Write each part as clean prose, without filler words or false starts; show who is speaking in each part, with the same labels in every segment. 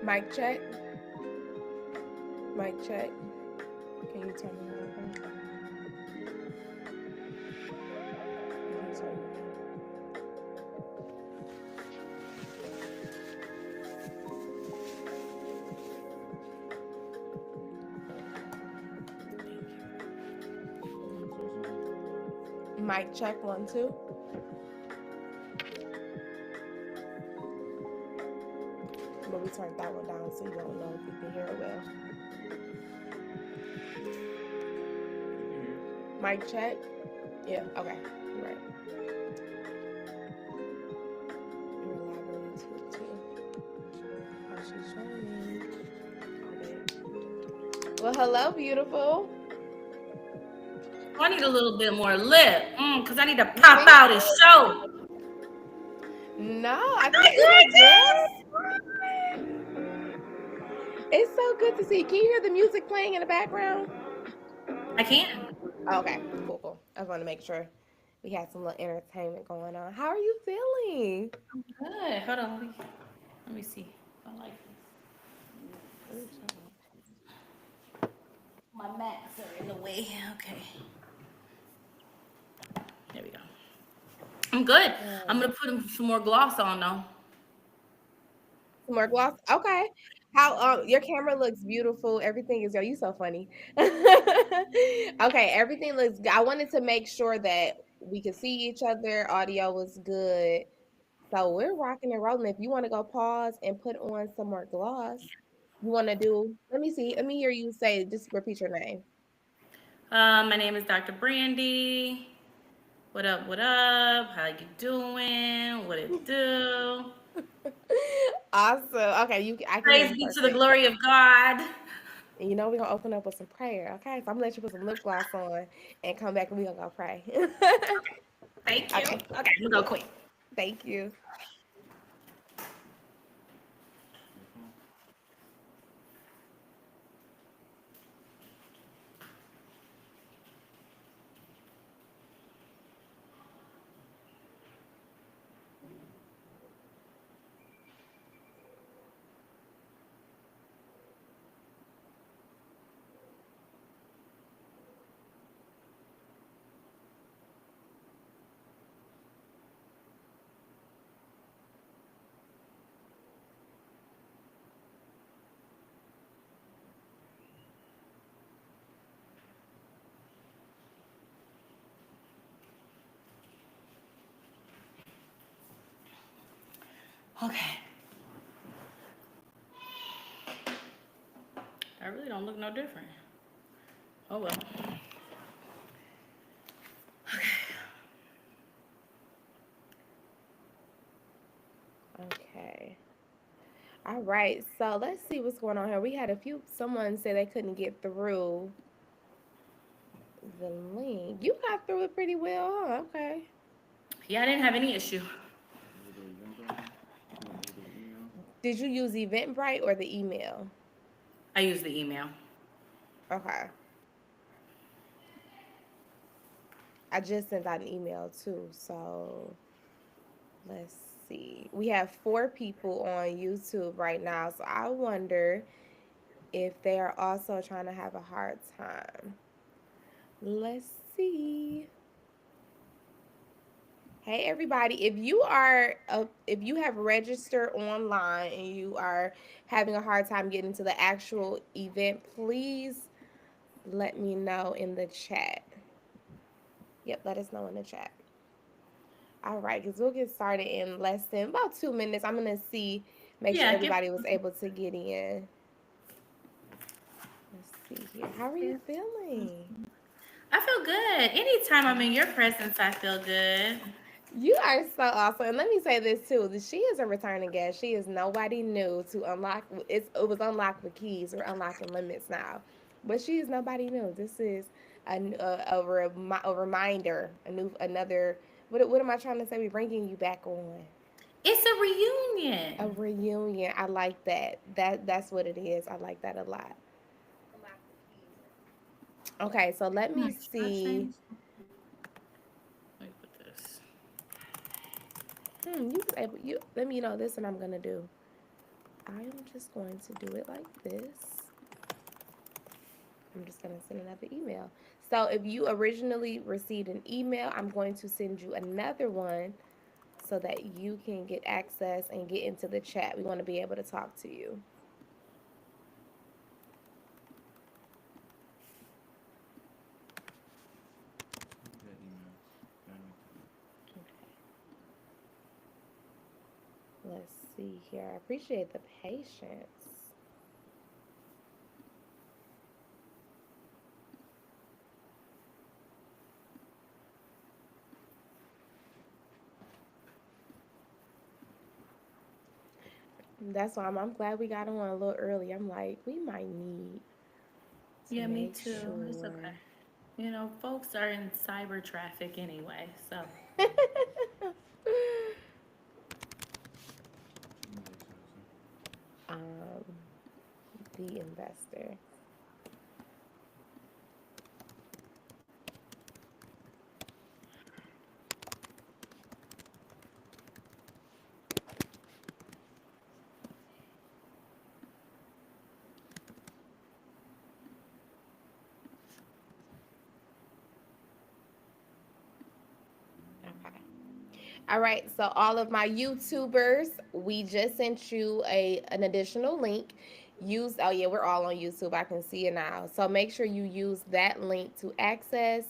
Speaker 1: Mic check. Mic check. Can you turn it on? Okay, turn it on. Mic check 1 2. But we turned that one down so you don't know if you can hear it well. Mic check. Yeah. Okay. You're right. And we're live on YouTube too. Oh, she's joining. Oh, babe. Well, hello, beautiful.
Speaker 2: I need a little bit more lip, cause I need to pop out and show.
Speaker 1: No, I think
Speaker 2: Not
Speaker 1: you look
Speaker 2: gorgeous.
Speaker 1: good. It's so good to see. Can you hear the music playing in the background?
Speaker 2: I can.
Speaker 1: Okay, cool, cool. I just want to make sure we had some little entertainment going on. How are you feeling?
Speaker 2: I'm good. Hold on. Let me see. If I like
Speaker 1: Ooh,
Speaker 2: this.
Speaker 1: child.
Speaker 2: My Macs are in the way. Okay. There we go. I'm good. I'm gonna put some more gloss on though.
Speaker 1: Some more gloss. Okay. How your camera looks beautiful. Everything is you so funny. Okay, everything looks good. I wanted to make sure that we could see each other. Audio was good. So we're rocking and rolling. If you want to go pause and put on some more gloss, you want to do, let me see. Let me hear you say, just repeat your name.
Speaker 2: My name is Dr. Brandy. What up? What up? How you doing? What it do?
Speaker 1: Awesome. Okay, I can hear
Speaker 2: Praise
Speaker 1: you
Speaker 2: be to the
Speaker 1: perfect.
Speaker 2: glory of God.
Speaker 1: And we're gonna open up with some prayer. Okay. So I'm gonna let you put some lip gloss on and come back and we're gonna go pray.
Speaker 2: Thank you.
Speaker 1: Okay,
Speaker 2: Okay, I'm gonna go quick.
Speaker 1: thank you.
Speaker 2: Okay. I really don't look no different. Oh well.
Speaker 1: Okay. All right. So let's see what's going on here. We had someone say they couldn't get through the link. You got through it pretty well, huh? Okay.
Speaker 2: Yeah, I didn't have any issue.
Speaker 1: Did you use Eventbrite or the email?
Speaker 2: I use the email.
Speaker 1: Okay. I just sent out an email too. So let's see. We have 4 people on YouTube right now. So I wonder if they are also trying to have a hard time. Let's see. Hey everybody, if you have registered online and you are having a hard time getting to the actual event, please let me know in the chat. Yep, let us know in the chat. All right, because we'll get started in less than about 2 minutes. I'm gonna make sure
Speaker 2: Yeah, give.
Speaker 1: everybody was able to get in. Let's see here. How are you feeling?
Speaker 2: I feel good. Anytime I'm in your presence, I feel good.
Speaker 1: You are so awesome. And let me say this too: that she is a returning guest. She is nobody new to unlock. It was unlocked with keys. We're unlocking limits now, but she is nobody new. This is a reminder, another. What am I trying to say? We're bringing you back on.
Speaker 2: It's a
Speaker 1: A
Speaker 2: reunion.
Speaker 1: reunion. I like that. That's what it is. I like that a lot. Okay, so let me
Speaker 2: Should I
Speaker 1: see.
Speaker 2: change? Let me put this.
Speaker 1: You was able. You let me know this, and I'm gonna do. I'm just going to do it like this. I'm just going to send another email. So if you originally received an email, I'm going to send you another one so that you can get access and get into the chat. We want to be able to talk to you. Let's see here. I appreciate the patience. That's why I'm glad we got on a little early. I'm like, we might need to
Speaker 2: Yeah, me
Speaker 1: make
Speaker 2: too. It's
Speaker 1: sure.
Speaker 2: okay. You know, folks are in cyber traffic anyway, so.
Speaker 1: um, the investor. Okay. All right, so all of my YouTubers, we just sent you an additional link. Use oh yeah, we're all on YouTube. I can see it now. So make sure you use that link to access.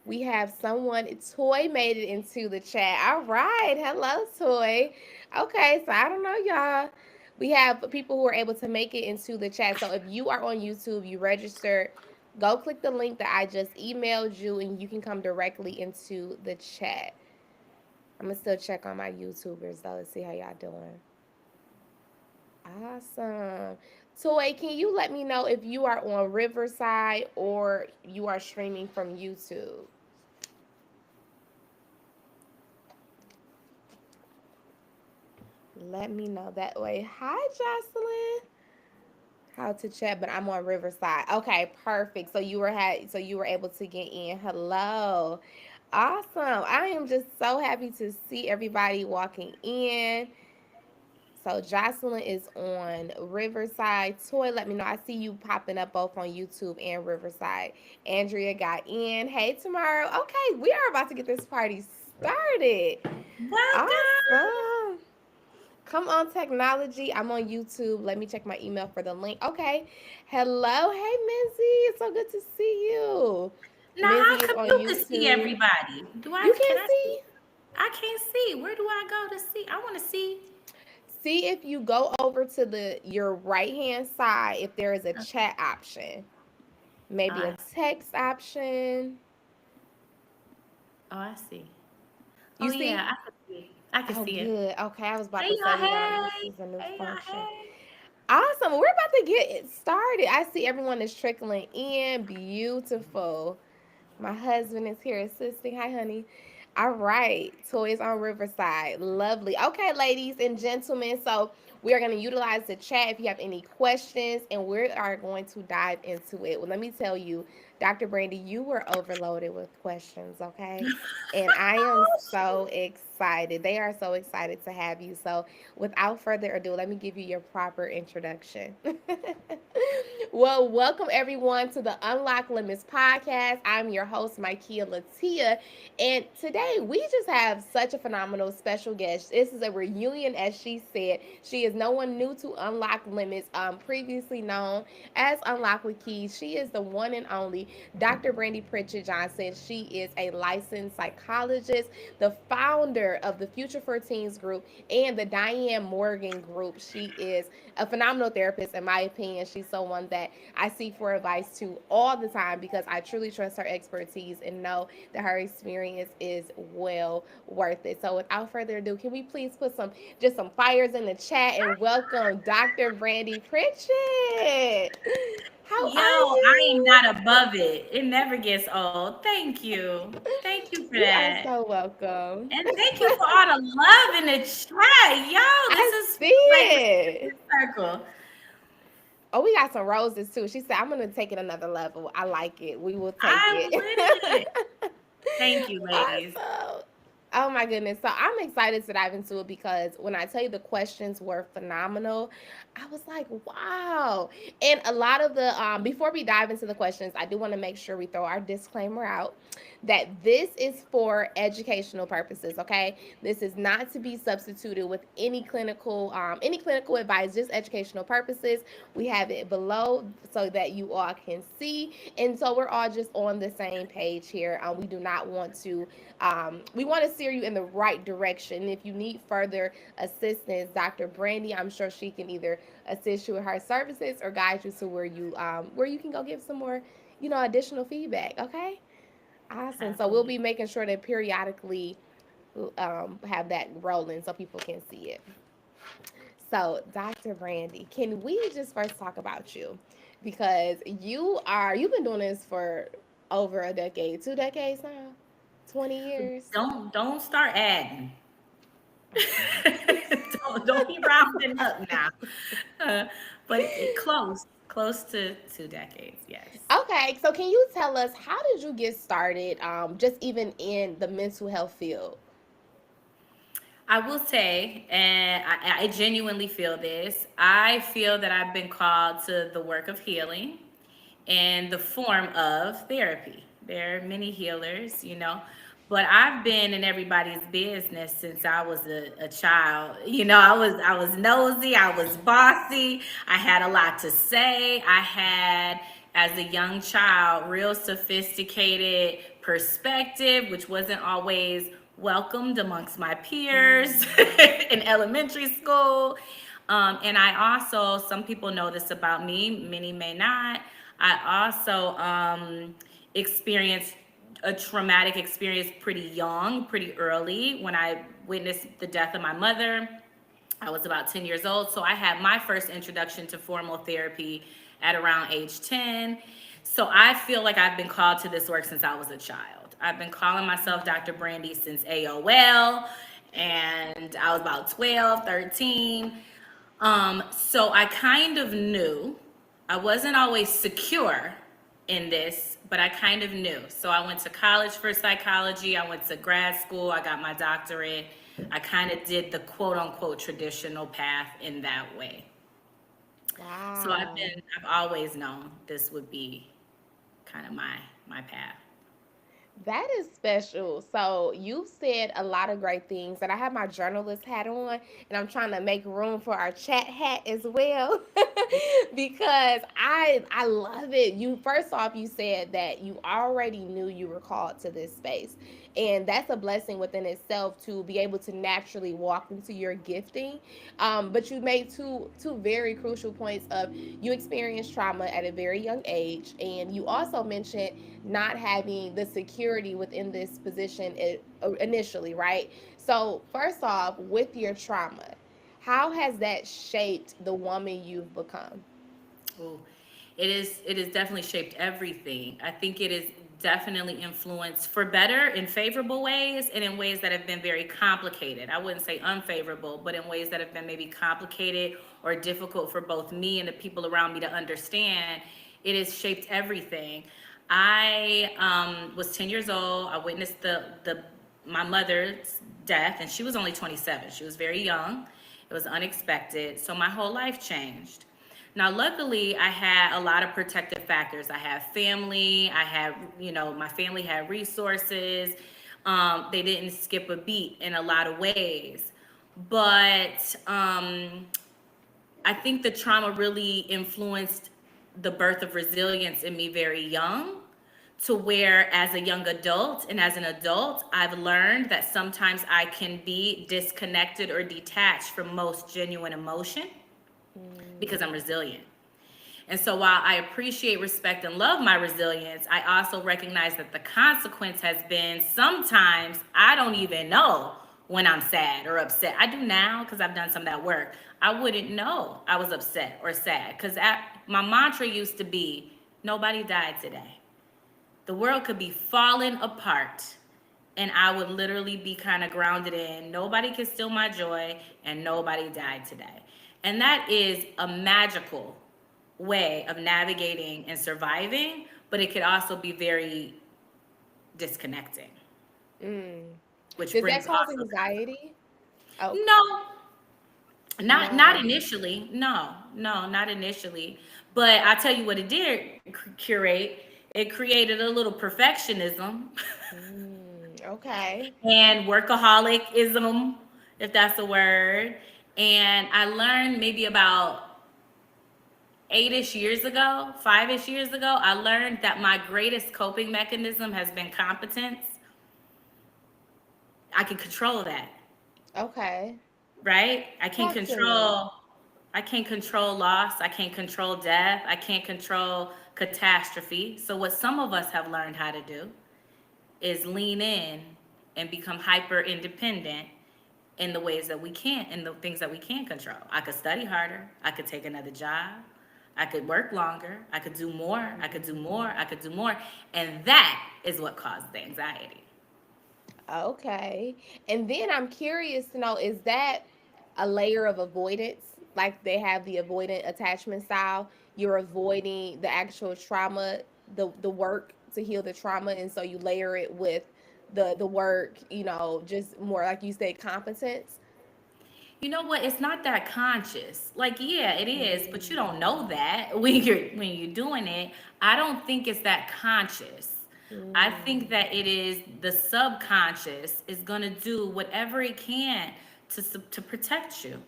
Speaker 1: We have someone, Toy made it into the chat. All right, hello Toy. Okay, so I don't know y'all. We have people who are able to make it into the chat. So if you are on YouTube, you registered, go click the link that I just emailed you, and you can come directly into the chat. I'm gonna still check on my YouTubers though to see how y'all doing. Awesome. Toy, can you let me know if you are on Riverside or you are streaming from YouTube? Let me know that way. Hi, Jocelyn. How to chat, but I'm on Riverside. Okay, perfect. So you were able to get in. Hello. Awesome. I am just so happy to see everybody walking in. So Jocelyn is on Riverside. Toy, let me know. I see you popping up both on YouTube and Riverside. Andrea got in. Hey, tomorrow. Okay, we are about to get this party started.
Speaker 2: Welcome!
Speaker 1: Awesome. Come on, technology. I'm on YouTube. Let me check my email for the link. Okay. Hello. Hey, Mizzy. It's so good to see you.
Speaker 2: Now, how
Speaker 1: Mizzy is
Speaker 2: come
Speaker 1: on
Speaker 2: you can see
Speaker 1: YouTube.
Speaker 2: everybody?
Speaker 1: You
Speaker 2: Can
Speaker 1: can't
Speaker 2: I see?
Speaker 1: see?
Speaker 2: I can't see. Where do I go to see? I want to see.
Speaker 1: See if you go over to your right hand side if there is a
Speaker 2: Okay.
Speaker 1: chat option. Maybe a
Speaker 2: I,
Speaker 1: text option.
Speaker 2: oh, I see. Oh,
Speaker 1: You
Speaker 2: yeah,
Speaker 1: see?
Speaker 2: I can see. I can
Speaker 1: Oh,
Speaker 2: see it.
Speaker 1: good. Okay, I was about
Speaker 2: Hey,
Speaker 1: to say
Speaker 2: y'all,
Speaker 1: we gotta. This
Speaker 2: hey.
Speaker 1: is a new
Speaker 2: Hey, y'all,
Speaker 1: function.
Speaker 2: hey.
Speaker 1: Awesome. We're about to get it started. I see everyone is trickling in. Beautiful. My husband is here assisting. Hi, honey. All right. Toys on Riverside. Lovely. Okay, ladies and gentlemen. So we are going to utilize the chat if you have any questions, and we are going to dive into it. Well, let me tell you, Dr. Brandy, you were overloaded with questions, okay? And I am
Speaker 2: Oh,
Speaker 1: so excited. They are so excited to have you. So without further ado, let me give you your proper introduction. Well, welcome everyone to the Unlock Limits podcast. I'm your host, Mykea Latia, and today we just have such a phenomenal special guest. This is a reunion, as she said. She is no one new to Unlock Limits, previously known as Unlock with Keys. She is the one and only Dr. Brandy Pritchett Johnson. She is a licensed psychologist, the founder of the Future for Teens group and the Diane Morgan group. She is a phenomenal therapist, in my opinion. She's someone that I seek for advice to all the time because I truly trust her expertise and know that her experience is well worth it. So without further ado, can we please put some fires in the chat and welcome Dr. Brandy Pritchett. How
Speaker 2: yo,
Speaker 1: are
Speaker 2: I am
Speaker 1: you?
Speaker 2: not above it. It never gets old. Thank you. Thank you for
Speaker 1: You are
Speaker 2: that.
Speaker 1: so welcome.
Speaker 2: And thank you for all the love in the chat. Yo, this
Speaker 1: I
Speaker 2: is
Speaker 1: see
Speaker 2: like
Speaker 1: it.
Speaker 2: a circle.
Speaker 1: Oh, we got some roses too. She said, I'm going to take it another level. I like it. We will take
Speaker 2: I'm
Speaker 1: it.
Speaker 2: with it. Thank you, ladies.
Speaker 1: Awesome. Oh my goodness. So I'm excited to dive into it because when I tell you the questions were phenomenal, I was like, wow. And a lot of the before we dive into the questions, I do want to make sure we throw our disclaimer out that this is for educational purposes, okay? This is not to be substituted with any clinical advice, just educational purposes. We have it below so that you all can see. And so we're all just on the same page here. We do not want to we want to steer you in the right direction. If you need further assistance, Dr. Brandy, I'm sure she can either assist you with her services or guide you to where you can go give some more, additional feedback. Okay, awesome. So we'll
Speaker 2: Absolutely.
Speaker 1: be making sure that periodically have that rolling so people can see it. So, Dr. Brandy, can we just first talk about you? Because you've been doing this for over a decade, 2 decades now, 20 years.
Speaker 2: Don't start adding.
Speaker 1: Okay.
Speaker 2: Don't be rounding up now. Uh, but close to 2 decades. Yes.
Speaker 1: Okay, so can you tell us how did you get started, just even in the mental health field?
Speaker 2: I will say, and I genuinely feel this. I feel that I've been called to the work of healing in the form of therapy. There are many healers, but I've been in everybody's business since I was a child. I was nosy, I was bossy, I had a lot to say. I had, as a young child, real sophisticated perspective, which wasn't always welcomed amongst my peers in elementary school. And I also, some people know this about me, many may not. I also experienced a traumatic experience pretty young, pretty early, when I witnessed the death of my mother. I was about 10 years old. So I had my first introduction to formal therapy at around age 10. So I feel like I've been called to this work since I was a child. I've been calling myself Dr. Brandy since AOL, and I was about 12, 13. So I kind of knew. I wasn't always secure in this, but I kind of knew. So I went to college for psychology. I went to grad school. I got my doctorate. I kind of did the quote unquote traditional path in that way. So
Speaker 1: Wow.
Speaker 2: I've always known this would be kind of my path.
Speaker 1: That is special. So you've said a lot of great things, and I have my journalist hat on, and I'm trying to make room for our chat hat as well, because I love it. You first off, you said that you already knew you were called to this space, and that's a blessing within itself to be able to naturally walk into your gifting. But you made two very crucial points of you experienced trauma at a very young age, and you also mentioned not having the security within this position initially, right? So, first off, with your trauma, how has that shaped the woman you've become?
Speaker 2: Ooh, it is definitely shaped everything. I think it is definitely influenced for better in favorable ways and in ways that have been very complicated. I wouldn't say unfavorable, but in ways that have been maybe complicated or difficult for both me and the people around me to understand. It has shaped everything. I was 10 years old. I witnessed the my mother's death, and she was only 27. She was very young. It was unexpected. So my whole life changed. Now, luckily, I had a lot of protective factors. I have family. I had, my family had resources. They didn't skip a beat in a lot of ways. But I think the trauma really influenced the birth of resilience in me very young, to where, as a young adult and as an adult, I've learned that sometimes I can be disconnected or detached from most genuine emotion because I'm resilient. And so while I appreciate, respect, and love my resilience, I also recognize that the consequence has been sometimes I don't even know when I'm sad or upset. I do now because I've done some of that work. I wouldn't know I was upset or sad because my mantra used to be nobody died today. The world could be falling apart, and I would literally be kind of grounded in nobody can steal my joy and nobody died today. And that is a magical way of navigating and surviving, but it could also be very disconnecting.
Speaker 1: Mm.
Speaker 2: which
Speaker 1: Does that
Speaker 2: brings
Speaker 1: cause
Speaker 2: also
Speaker 1: anxiety? Oh,
Speaker 2: no, not
Speaker 1: no.
Speaker 2: initially. No, no, not initially. But I tell you what it did curate. It created a little perfectionism
Speaker 1: Okay.
Speaker 2: and workaholicism, if that's a word. And I learned maybe about 8-ish years ago, 5-ish years ago, I learned that my greatest coping mechanism has been competence. I can control that,
Speaker 1: Okay.
Speaker 2: right?
Speaker 1: Talk to me.
Speaker 2: I can't control loss, I can't control death, I can't control catastrophe. So what some of us have learned how to do is lean in and become hyper independent in the ways that we can't, in the things that we can't control. I could study harder, I could take another job, I could work longer, I could do more, I could do more, I could do more. And that is what caused the anxiety.
Speaker 1: Okay. And then I'm curious to know, is that a layer of avoidance? Like they have the avoidant attachment style. You're avoiding the actual trauma, the work to heal the trauma, and so you layer it with the work, just more like you said, competence.
Speaker 2: You know what? It's not that conscious. Like, yeah, it is, but you don't
Speaker 1: Mm,
Speaker 2: know that when you're doing it. I don't think it's that conscious. I think
Speaker 1: mm,
Speaker 2: that it is the subconscious is gonna do whatever it can to protect you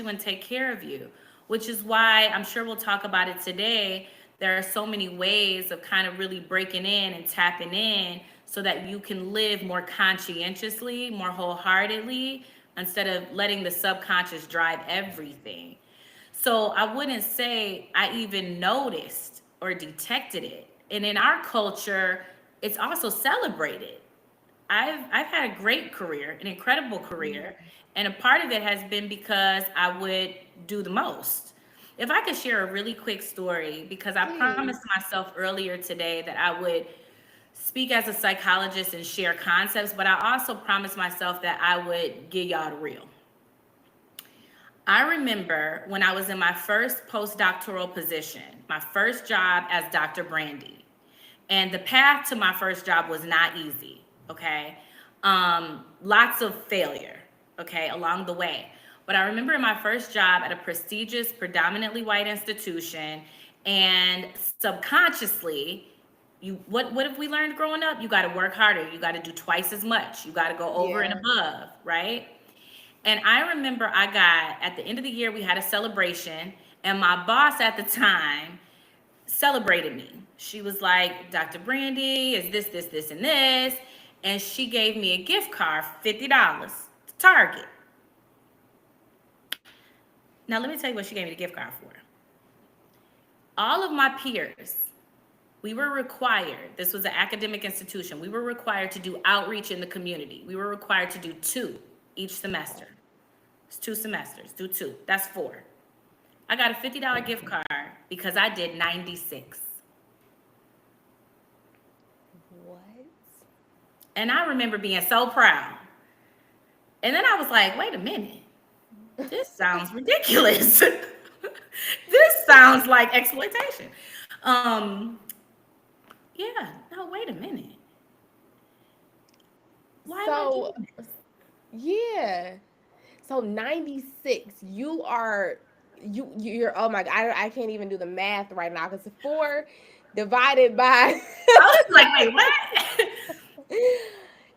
Speaker 2: and take care of you. Which is why I'm sure we'll talk about it today. There are so many ways of kind of really breaking in and tapping in so that you can live more conscientiously, more wholeheartedly, instead of letting the subconscious drive everything. So I wouldn't say I even noticed or detected it. And in our culture, it's also celebrated. I've had a great career, an incredible career,
Speaker 1: mm.
Speaker 2: and a part of it has been because I would do the most. If I could share a really quick story, because I promised
Speaker 1: Please.
Speaker 2: myself earlier today that I would speak as a psychologist and share concepts, but I also promised myself that I would give y'all the real. I remember when I was in my first postdoctoral position, my first job as Dr. Brandy. And the path to my first job was not easy, okay? Lots of failure, okay, along the way. But I remember in my first job at a prestigious, predominantly white institution, and subconsciously, what have we learned growing up? You got to work harder. You got to do twice as much. You got to go over and
Speaker 1: Yeah.
Speaker 2: above, right? And I remember I got at the end of the year we had a celebration, and my boss at the time celebrated me. She was like, Dr. Brandy, is this, and this. And she gave me a gift card, $50 to Target. Now, let me tell you what she gave me the gift card for. All of my peers, we were required, this was an academic institution, we were required to do outreach in the community. We were required to do 2 each semester. It's 2 semesters, do 2. That's 4. I got a $50 gift card because I did 96.
Speaker 1: What?
Speaker 2: And I remember being so proud. And then I was like, wait a minute, this sounds ridiculous. This sounds like exploitation. Um, yeah, no, wait a minute. Why am I
Speaker 1: So,
Speaker 2: doing this?
Speaker 1: yeah. So 96, you're, oh my God, I can't even do the math right now because 4 divided by
Speaker 2: I was like, wait, what?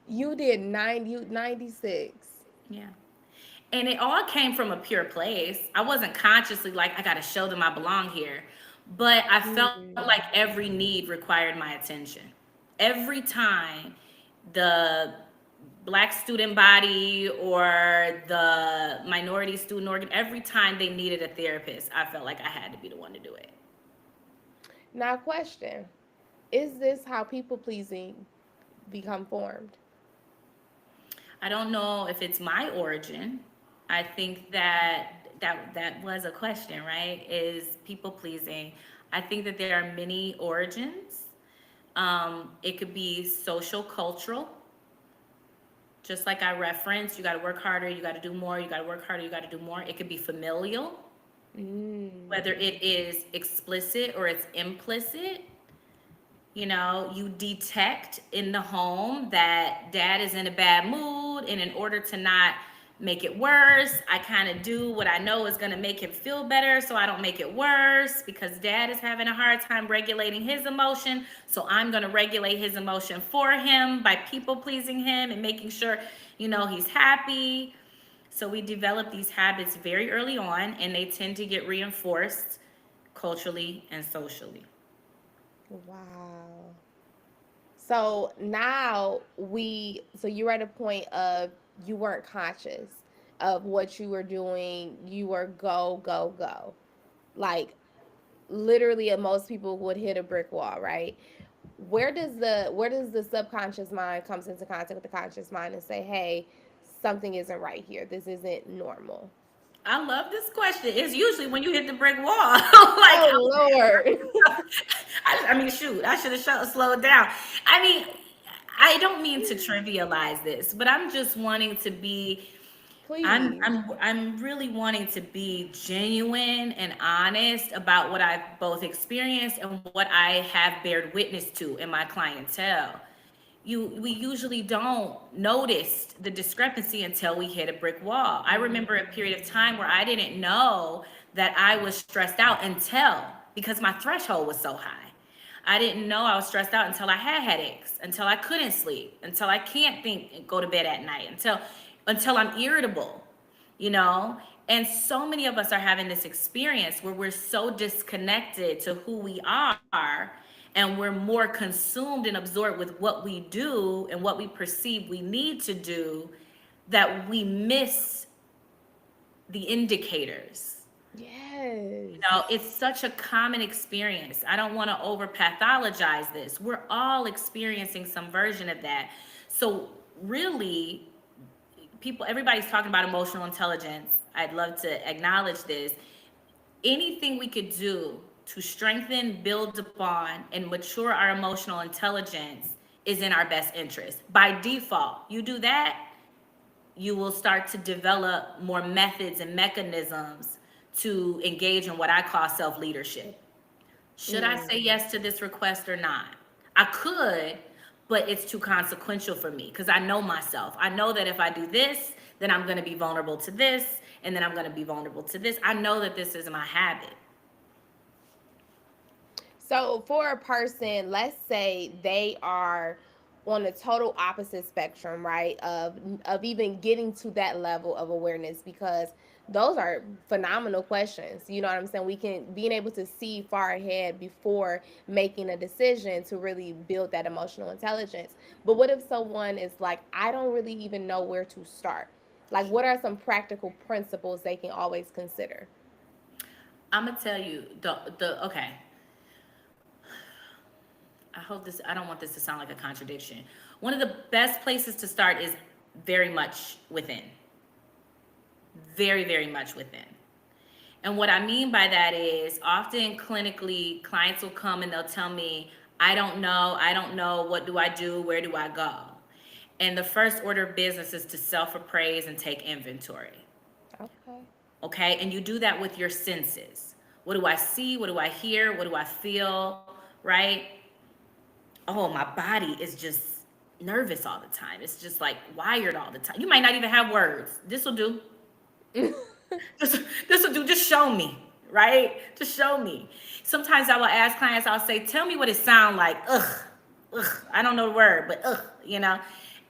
Speaker 1: you did 96.
Speaker 2: Yeah. And it all came from a pure place. I wasn't consciously like, I got to show them I belong here. But I felt like
Speaker 1: Mm.
Speaker 2: every need required my attention. Every time the black student body or the minority student organ, every time they needed a therapist, I felt like I had to be the one to do it.
Speaker 1: Now, question, is this how people pleasing become formed?
Speaker 2: I don't know if it's my origin. I think that that was a question, right? Is people pleasing. I think that there are many origins. It could be social, cultural, just like I referenced. You got to work harder. You got to do more. You got to work harder. You got to do more. It could be familial, whether
Speaker 1: Mm.
Speaker 2: it is explicit or it's implicit. You know, you detect in the home that dad is in a bad mood, and in order to not make it worse, I kind of do what I know is going to make him feel better so I don't make it worse, because dad is having a hard time regulating his emotion. So I'm going to regulate his emotion for him by people pleasing him and making sure, he's happy. So we develop these habits very early on, and they tend to get reinforced culturally and socially.
Speaker 1: Wow. So now so you're at a point of you weren't conscious of what you were doing. You were go, go, go. Like literally most people would hit a brick wall, right? Where does the subconscious mind comes into contact with the conscious mind and say, hey, something isn't right here. This isn't normal.
Speaker 2: I love this question. It's usually when you hit the brick wall. Like,
Speaker 1: Oh Lord.
Speaker 2: I mean, shoot, I should have slowed down. I mean, I don't mean to trivialize this, but I'm just wanting to be.
Speaker 1: Please.
Speaker 2: I'm really wanting to be genuine and honest about what I've both experienced and what I have bared witness to in my clientele. We usually don't notice the discrepancy until we hit a brick wall. I remember a period of time where I didn't know that I was stressed out until, because my threshold was so high. I didn't know I was stressed out until I had headaches, until I couldn't sleep, until I can't think and go to bed at night, until I'm irritable, you know? And so many of us are having this experience where we're so disconnected to who we are, and we're more consumed and absorbed with what we do and what we perceive we need to do, that we miss the indicators.
Speaker 1: Yes.
Speaker 2: It's such a common experience. I don't want to over pathologize this. We're all experiencing some version of that. So, really, everybody's talking about emotional intelligence. I'd love to acknowledge this. Anything we could do to strengthen, build upon, and mature our emotional intelligence is in our best interest. By default, you do that, you will start to develop more methods and mechanisms to engage in what I call self leadership. Should I say
Speaker 1: Mm.
Speaker 2: yes to this request or not? I could, but it's too consequential for me because I know myself. I know that if I do this, then I'm going to be vulnerable to this, and then I'm going to be vulnerable to this. I know that this is my habit.
Speaker 1: So for a person, let's say they are on the total opposite spectrum, right? Of even getting to that level of awareness, because those are phenomenal questions. You know what I'm saying? We can being able to see far ahead before making a decision to really build that emotional intelligence. But what if someone is like, I don't really even know where to start? Like what are some practical principles they can always consider?
Speaker 2: I'm gonna tell you the okay. I don't want this to sound like a contradiction. One of the best places to start is very much within. Very, very much within. And what I mean by that is often clinically, clients will come and they'll tell me, I don't know, what do I do, where do I go? And the first order of business is to self appraise and take inventory.
Speaker 1: Okay.
Speaker 2: Okay? And you do that with your senses. What do I see? What do I hear? What do I feel? Right? Oh, my body is just nervous all the time. It's just like wired all the time. You might not even have words. This will do. This, this will do. Just show me, right? Just show me. Sometimes I will ask clients, I'll say, tell me what it sounds like. Ugh, ugh. I don't know the word, but ugh.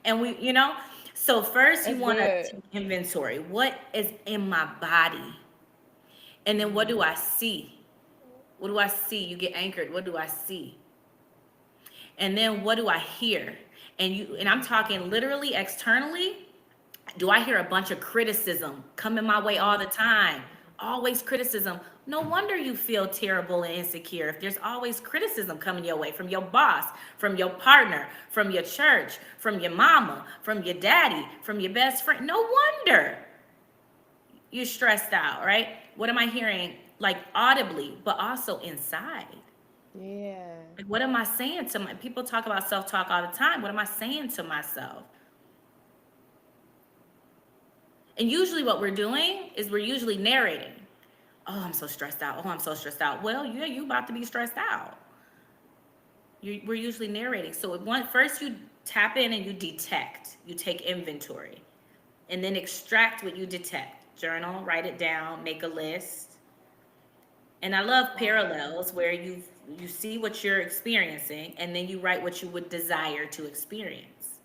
Speaker 2: And so first you
Speaker 1: That's
Speaker 2: want to
Speaker 1: good.
Speaker 2: take inventory. What is in my body? And then what do I see? What do I see? You get anchored. What do I see? And then what do I hear? And I'm talking literally externally. Do I hear a bunch of criticism coming my way all the time? Always criticism. No wonder you feel terrible and insecure if there's always criticism coming your way from your boss, from your partner, from your church, from your mama, from your daddy, from your best friend. No wonder you're stressed out, right? What am I hearing? Like audibly, but also inside.
Speaker 1: Yeah.
Speaker 2: Like, what am I saying to my people? Talk about self talk all the time. What am I saying to myself? And usually what we're doing is we're usually narrating. Oh, I'm so stressed out. Oh, I'm so stressed out. Well, yeah, you about to be stressed out. we're usually narrating. So first you tap in and you detect, you take inventory, and then extract what you detect. Journal, write it down, make a list. And I love
Speaker 1: Wow.
Speaker 2: parallels where you see what you're experiencing and then you write what you would desire to experience.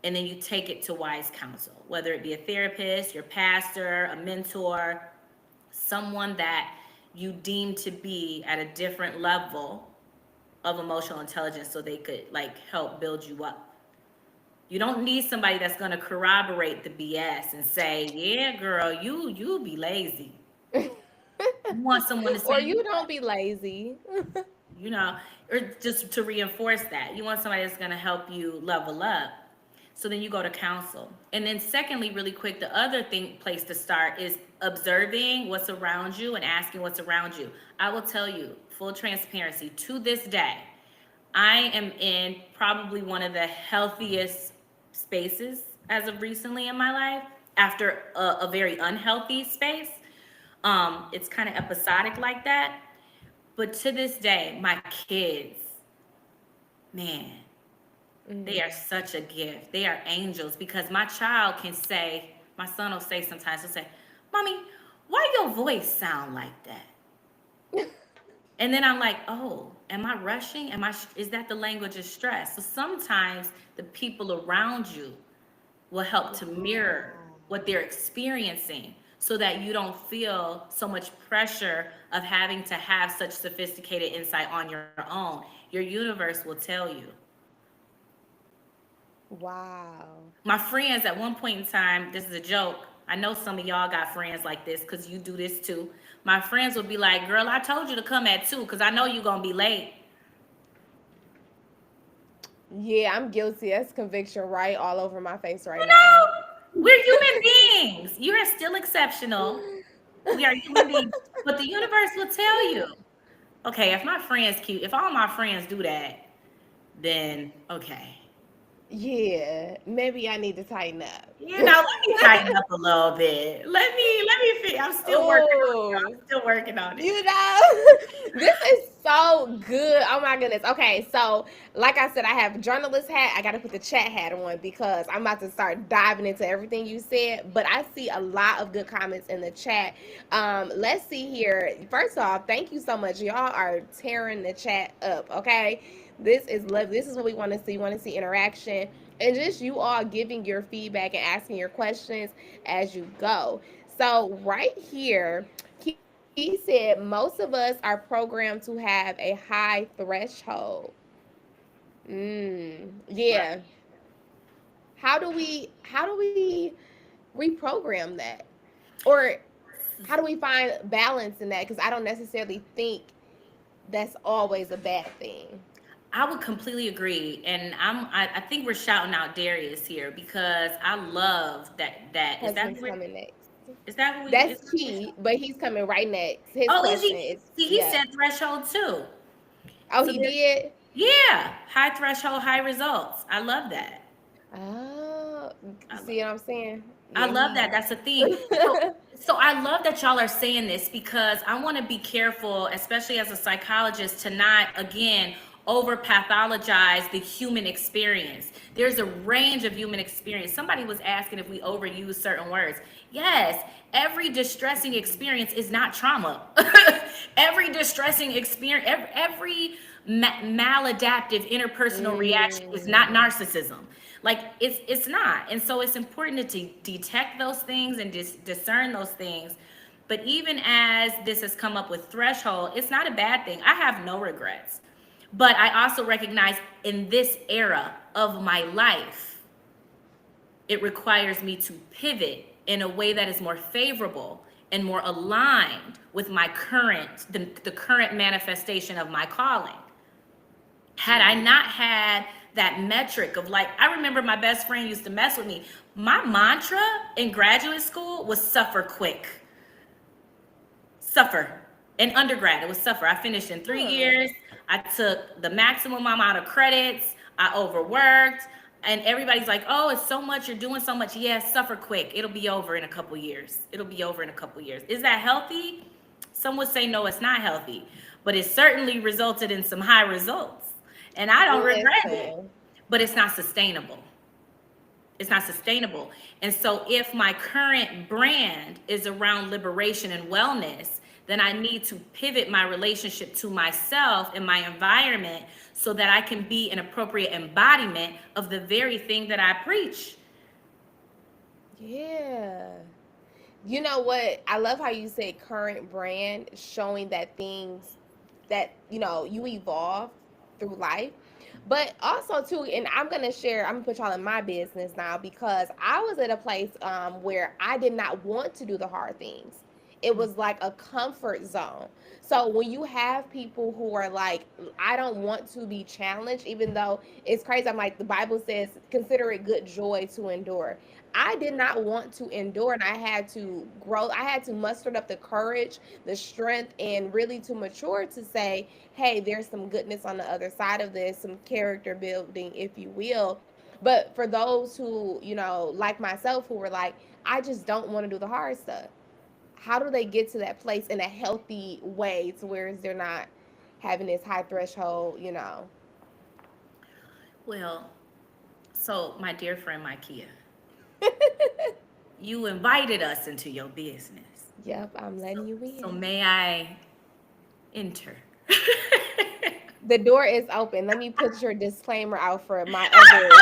Speaker 2: And then you take it to wise counsel, whether it be a therapist, your pastor, a mentor, someone that you deem to be at a different level of emotional intelligence so they could like help build you up. You don't need somebody that's going to corroborate the BS and say, "Yeah, girl, you be lazy." You want someone to say,
Speaker 1: Or
Speaker 2: "You
Speaker 1: you don't be lazy.
Speaker 2: you know, or just to reinforce that. You want somebody that's going to help you level up. So then you go to counsel. And then secondly, really quick, the other place to start is observing what's around you and asking what's around you. I will tell you, full transparency, to this day, I am in probably one of the healthiest spaces as of recently in my life after a very unhealthy space. It's kind of episodic like that. But to this day, my kids, man, they
Speaker 1: Mm.
Speaker 2: are such a gift. They are angels because my child can say, my son will say sometimes, he'll say, "Mommy, why your voice sound like that?" And then I'm like, "Oh, am I rushing? Is that the language of stress?" So sometimes the people around you will help to mirror
Speaker 1: Wow.
Speaker 2: what they're experiencing so that you don't feel so much pressure of having to have such sophisticated insight on your own. Your universe will tell you.
Speaker 1: Wow.
Speaker 2: My friends at one point in time, this is a joke. I know some of y'all got friends like this because you do this too. My friends would be like, "Girl, I told you to come at 2 because I know you're going to be late."
Speaker 1: Yeah, I'm guilty. That's conviction right all over my face right
Speaker 2: You
Speaker 1: now.
Speaker 2: know, we're human beings. You are still exceptional. We are human beings. But the universe will tell you, okay, if my friends cute, if all my friends do that, then okay.
Speaker 1: Yeah, maybe I need to tighten up.
Speaker 2: Let me tighten up a little bit. Let me I'm still working on it.
Speaker 1: Oh,
Speaker 2: I'm still working on it.
Speaker 1: you know, this is so good. Oh my goodness. Okay, so like I said, I have a journalist hat. I got to put the chat hat on because I'm about to start diving into everything you said. But I see a lot of good comments in the chat. Let's see here. First off, thank you so much. Y'all are tearing the chat up. Okay, this is love. This is what we want to see. We want to see interaction and just you all giving your feedback and asking your questions as you go. So right here, he said most of us are programmed to have a high threshold. Yeah.
Speaker 2: Right.
Speaker 1: How do we reprogram that? Or how do we find balance in that? Because I don't necessarily think that's always a bad thing.
Speaker 2: I would completely agree, and I think we're shouting out Darius here because I love that. Is that who
Speaker 1: Husband's
Speaker 2: we're?
Speaker 1: coming next.
Speaker 2: Is that who we?
Speaker 1: That's
Speaker 2: Is that who we're
Speaker 1: Key, but he's coming right next. His
Speaker 2: Oh, is
Speaker 1: question
Speaker 2: he?
Speaker 1: is,
Speaker 2: See, he
Speaker 1: yeah.
Speaker 2: said threshold too.
Speaker 1: Oh,
Speaker 2: So
Speaker 1: he
Speaker 2: there's
Speaker 1: did.
Speaker 2: yeah, high threshold, high results. I love that.
Speaker 1: Oh,
Speaker 2: I love.
Speaker 1: see what I'm saying?
Speaker 2: I
Speaker 1: Yeah,
Speaker 2: love
Speaker 1: he.
Speaker 2: that. That's a theme. So I love that y'all are saying this because I want to be careful, especially as a psychologist, to not again over pathologize the human experience. There's a range of human experience. Somebody was asking if we overuse certain words. Yes, every distressing experience is not trauma. Every distressing experience, every maladaptive interpersonal reaction is not
Speaker 1: Mm,
Speaker 2: narcissism. Like it's not. And so it's important to detect those things and discern those things. But even as this has come up with threshold, it's not a bad thing. I have no regrets. But I also recognize in this era of my life, it requires me to pivot in a way that is more favorable and more aligned with my the current manifestation of my calling. Had I not had that metric of like, I remember my best friend used to mess with me. My mantra in graduate school was suffer quick. Suffer. In undergrad, it was suffer. I finished in three
Speaker 1: huh.
Speaker 2: years. I took the maximum amount of credits. I overworked. And everybody's like, "Oh, it's so much. You're doing so much." Yeah, suffer quick. It'll be over in a couple years. It'll be over in a couple years. Is that healthy? Some would say no, it's not healthy. But it certainly resulted in some high results. And I don't regret it,
Speaker 1: Listen.
Speaker 2: but it's not sustainable. It's not sustainable. And so if my current brand is around liberation and wellness, then I need to pivot my relationship to myself and my environment so that I can be an appropriate embodiment of the very thing that I preach.
Speaker 1: Yeah. You know what? I love how you say current brand, showing that things that, you evolve through life. But also too, and I'm gonna put y'all in my business now, because I was at a place where I did not want to do the hard things. It was like a comfort zone. So when you have people who are like, I don't want to be challenged, even though it's crazy. I'm like, the Bible says, consider it good joy to endure. I did not want to endure, and I had to grow. I had to muster up the courage, the strength, and really to mature to say, hey, there's some goodness on the other side of this, some character building, if you will. But for those who, like myself, who were like, I just don't want to do the hard stuff, how do they get to that place in a healthy way to where they're not having this high threshold?
Speaker 2: Well, so my dear friend Micaiah, you invited us into your business.
Speaker 1: Yep, I'm letting you
Speaker 2: So
Speaker 1: in.
Speaker 2: may I enter?
Speaker 1: The door is open. Let me put your disclaimer out for my others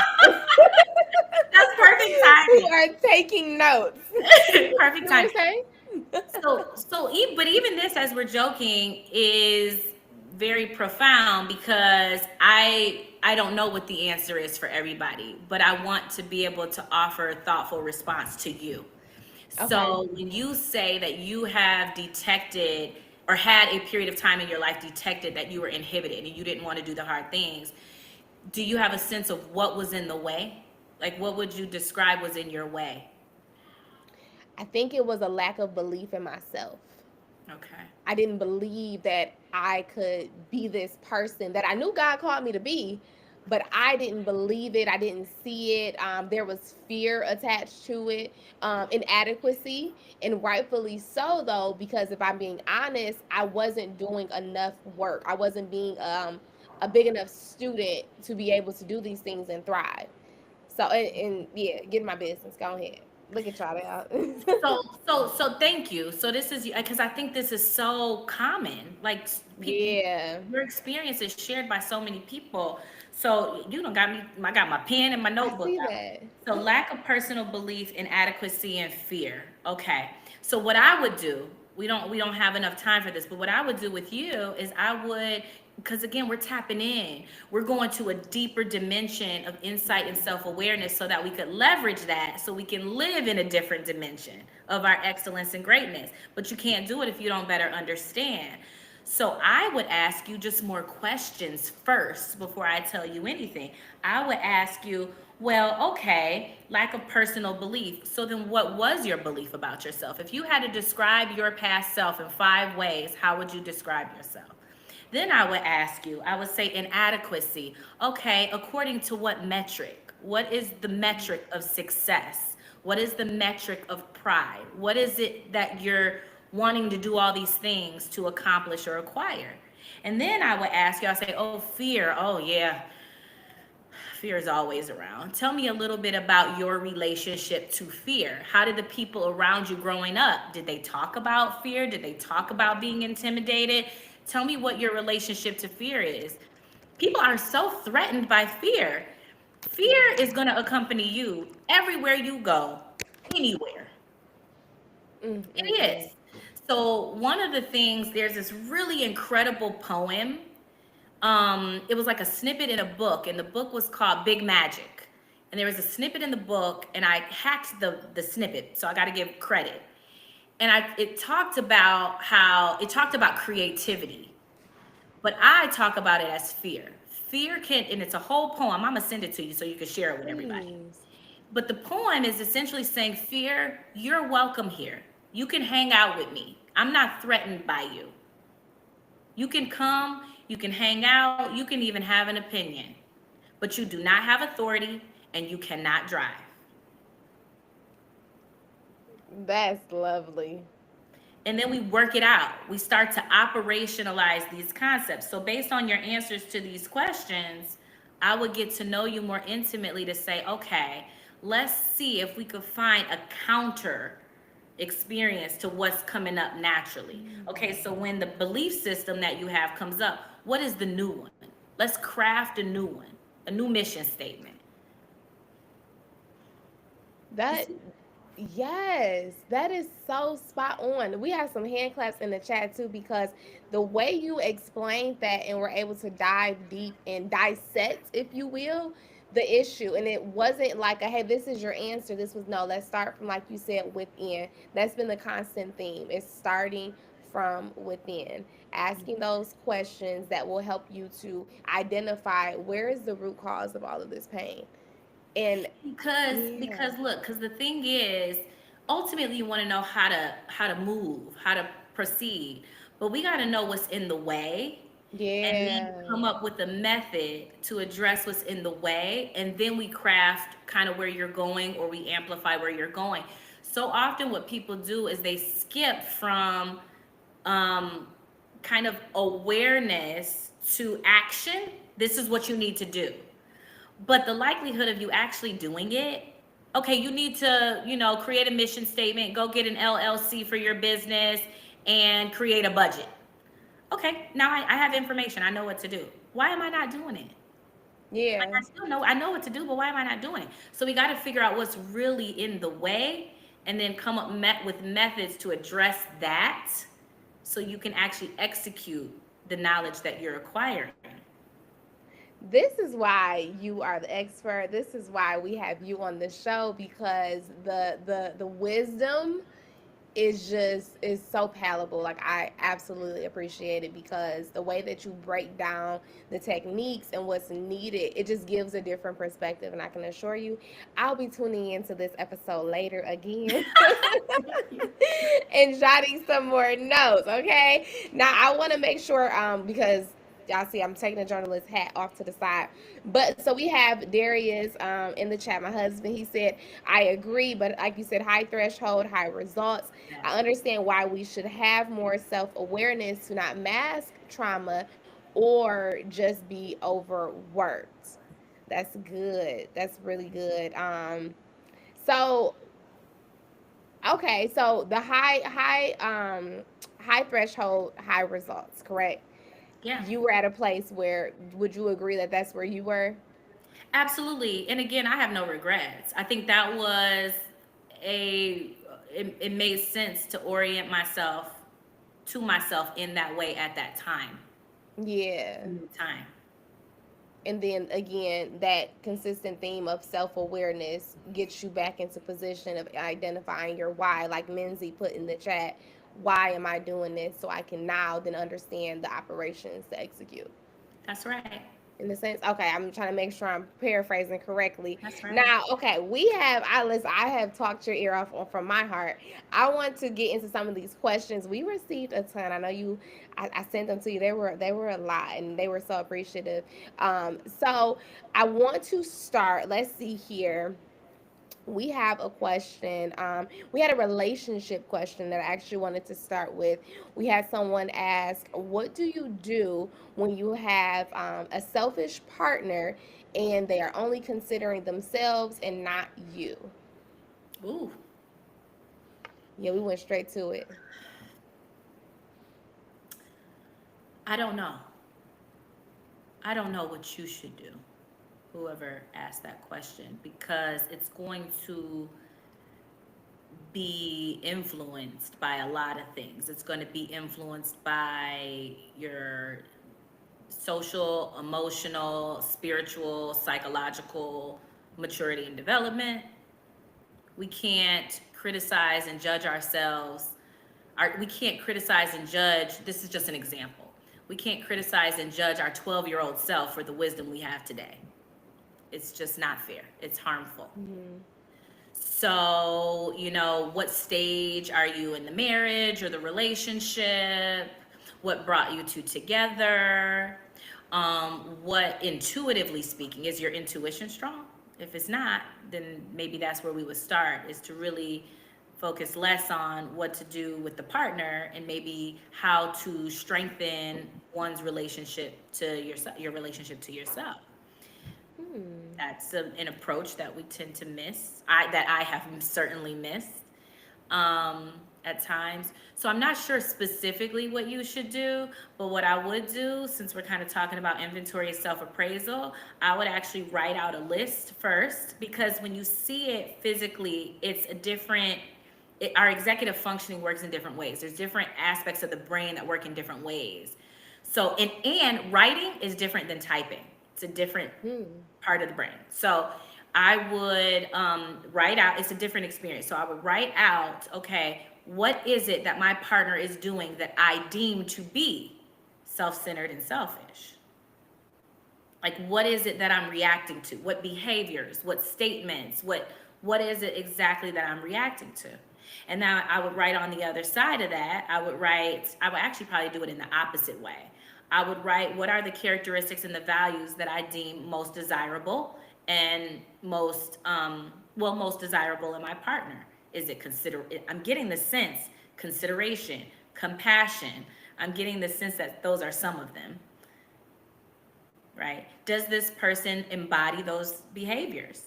Speaker 2: That's perfect
Speaker 1: who
Speaker 2: timing.
Speaker 1: are taking notes.
Speaker 2: Perfect
Speaker 1: You were
Speaker 2: timing.
Speaker 1: saying?
Speaker 2: But even this, as we're joking, is very profound because I don't know what the answer is for everybody, but I want to be able to offer a thoughtful response to you.
Speaker 1: Okay.
Speaker 2: So when you say that you have detected or had a period of time in your life detected that you were inhibited and you didn't want to do the hard things, do you have a sense of what was in the way? Like, what would you describe was in your way?
Speaker 1: I think it was a lack of belief in myself.
Speaker 2: Okay.
Speaker 1: I didn't believe that I could be this person that I knew God called me to be, but I didn't believe it. I didn't see it. There was fear attached to it, inadequacy, and rightfully so, though, because if I'm being honest, I wasn't doing enough work. I wasn't being a big enough student to be able to do these things and thrive. So, and yeah, get in my business. Go ahead. Look at y'all out.
Speaker 2: So thank you. So this is because I think this is so common. Like people,
Speaker 1: Yeah,
Speaker 2: your experience is shared by so many people. So you don't got me. I got my pen and my
Speaker 1: I
Speaker 2: notebook
Speaker 1: see
Speaker 2: out.
Speaker 1: that.
Speaker 2: So lack of personal belief, inadequacy, and fear. Okay. So what I would do, we don't have enough time for this, but what I would do with you is I would, because again, we're tapping in. We're going to a deeper dimension of insight and self-awareness so that we could leverage that so we can live in a different dimension of our excellence and greatness. But you can't do it if you don't better understand. So I would ask you just more questions first before I tell you anything. I would ask you, well, okay, lack of personal belief. So then what was your belief about yourself? If you had to describe your past self in 5 ways, how would you describe yourself? Then I would ask you, I would say inadequacy. Okay, according to what metric? What is the metric of success? What is the metric of pride? What is it that you're wanting to do all these things to accomplish or acquire? And then I would ask you, I'll say, oh, fear. Oh, yeah, fear is always around. Tell me a little bit about your relationship to fear. How did the people around you growing up, did they talk about fear? Did they talk about being intimidated? Tell me what your relationship to fear is. People are so threatened by fear. Fear is going to accompany you everywhere you go, anywhere.
Speaker 1: Mm, mm,
Speaker 2: It
Speaker 1: mm.
Speaker 2: is. So, one of the things, there's this really incredible poem. It was like a snippet in a book, and the book was called Big Magic. And there was a snippet in the book, and I hacked the snippet, so I got to give credit. And it talked about creativity, but I talk about it as fear. Fear can, and it's a whole poem. I'm gonna send it to you so you can share it with everybody.
Speaker 1: Please.
Speaker 2: But the poem is essentially saying, fear, you're welcome here. You can hang out with me. I'm not threatened by you. You can come, you can hang out, you can even have an opinion, but you do not have authority and you cannot drive.
Speaker 1: That's lovely.
Speaker 2: and then we work it out. We start to operationalize these concepts. So, based on your answers to these questions, I would get to know you more intimately to say, okay, let's see if we could find a counter experience to what's coming up naturally. Okay, so when the belief system that you have comes up, what is the new one? Let's craft a new one, a new mission statement. You
Speaker 1: That
Speaker 2: see?
Speaker 1: Yes, that is so spot on. We have some hand claps in the chat too because the way you explained that and were able to dive deep and dissect, if you will, the issue. And it wasn't like a hey, this is your answer. This was no, let's start from like you said within. That's been the constant theme. It's starting from within. Asking those questions that will help you to identify where is the root cause of all of this pain. And yeah.
Speaker 2: Because look, because the thing is, ultimately you want to know how to move, how to proceed, but we got to know what's in the way, and then
Speaker 1: Yeah.
Speaker 2: come up with a method to address what's in the way, and then we craft kind of where you're going, or we amplify where you're going. So often what people do is they skip from um, kind of awareness to action. This is what you need to do, but the likelihood of you actually doing it, okay, you need to, create a mission statement, go get an LLC for your business, and create a budget. Okay, now I have information, I know what to do. Why am I not doing it? Like,
Speaker 1: Yeah.
Speaker 2: I still know, I know what to do, but why am I not doing it? So we got to figure out what's really in the way, and then come up with methods to address that, so you can actually execute the knowledge that you're acquiring.
Speaker 1: This is why you are the expert. This is why we have you on the show because the wisdom is so palatable. Like I absolutely appreciate it because the way that you break down the techniques and what's needed, it just gives a different perspective. And I can assure you, I'll be tuning into this episode later again and jotting some more notes. Okay. Now I want to make sure because y'all see I'm taking the journalist hat off to the side. But so we have Darius in the chat, my husband. He said, I agree, but like you said, high threshold, high results. I
Speaker 2: Yes.
Speaker 1: understand why we should have more self awareness to not mask trauma or just be overworked. That's good. That's really good. So okay, so the high threshold, high results, correct?
Speaker 2: Yeah.
Speaker 1: You were at a place where would you agree that that's where you were?
Speaker 2: Absolutely. And again, I have no regrets. I think that was it made sense to orient myself to myself in that way at that time.
Speaker 1: Yeah.
Speaker 2: In the time.
Speaker 1: And then again, that consistent theme of self awareness gets you back into position of identifying your why, like Menzie put in the chat. Why am I doing this? So I can now then understand the operations to execute.
Speaker 2: That's right.
Speaker 1: In the sense, okay, I'm trying to make sure I'm paraphrasing correctly.
Speaker 2: That's right.
Speaker 1: Now, okay, I have talked your ear off from my heart. I want to get into some of these questions. We received a ton. I know I sent them to you. They were a lot and they were so appreciative. So I want to start. Let's see here. We have a question. We had a relationship question that I actually wanted to start with. We had someone ask, what do you do when you have a selfish partner and they are only considering themselves and not you?
Speaker 2: Ooh,
Speaker 1: Yeah, we went straight to it.
Speaker 2: I don't know. I don't know what you should do, whoever asked that question, because it's going to be influenced by a lot of things. It's going to be influenced by your social, emotional, spiritual, psychological maturity and development. We can't criticize and judge ourselves. We can't criticize and judge. This is just an example. We can't criticize and judge our 12-year-old self for the wisdom we have today. It's just not fair. It's harmful.
Speaker 1: Mhm.
Speaker 2: So, what stage are you in the marriage or the relationship? What brought you two together? What, intuitively speaking, is your intuition strong? If it's not, then maybe that's where we would start, is to really focus less on what to do with the partner and maybe how to strengthen one's relationship to your relationship to yourself.
Speaker 1: Hmm.
Speaker 2: That's an approach that we tend to miss. I have certainly missed um, at times. So I'm not sure specifically what you should do, but what I would do, since we're kind of talking about inventory and self appraisal, I would actually write out a list first, because when you see it physically, it's a different. Our executive functioning works in different ways. There's different aspects of the brain that work in different ways. So, and writing is different than typing. It's a different
Speaker 1: Hmm.
Speaker 2: part of the brain. So I would write out, it's a different experience. So I would write out, okay, what is it that my partner is doing that I deem to be self centered and selfish? Like, what is it that I'm reacting to? What behaviors, what statements, what is it exactly that I'm reacting to? And now I would write on the other side of that, I would actually probably do it in the opposite way. I would write what are the characteristics and the values that I deem most desirable and most desirable in my partner. Is it I'm getting the sense, consideration, compassion. I'm getting the sense that those are some of them, right? Does this person embody those behaviors?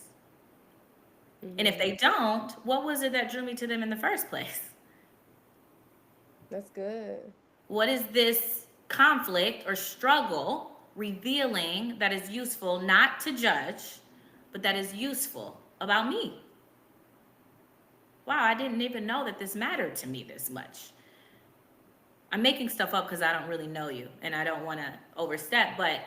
Speaker 2: And if
Speaker 1: Hmm.
Speaker 2: they don't, what was it that drew me to them in the first place?
Speaker 1: That's good.
Speaker 2: What is this conflict or struggle revealing that is useful, not to judge, but that is useful about me? Wow, I didn't even know that this mattered to me this much. I'm making stuff up because I don't really know you and I don't want to overstep, but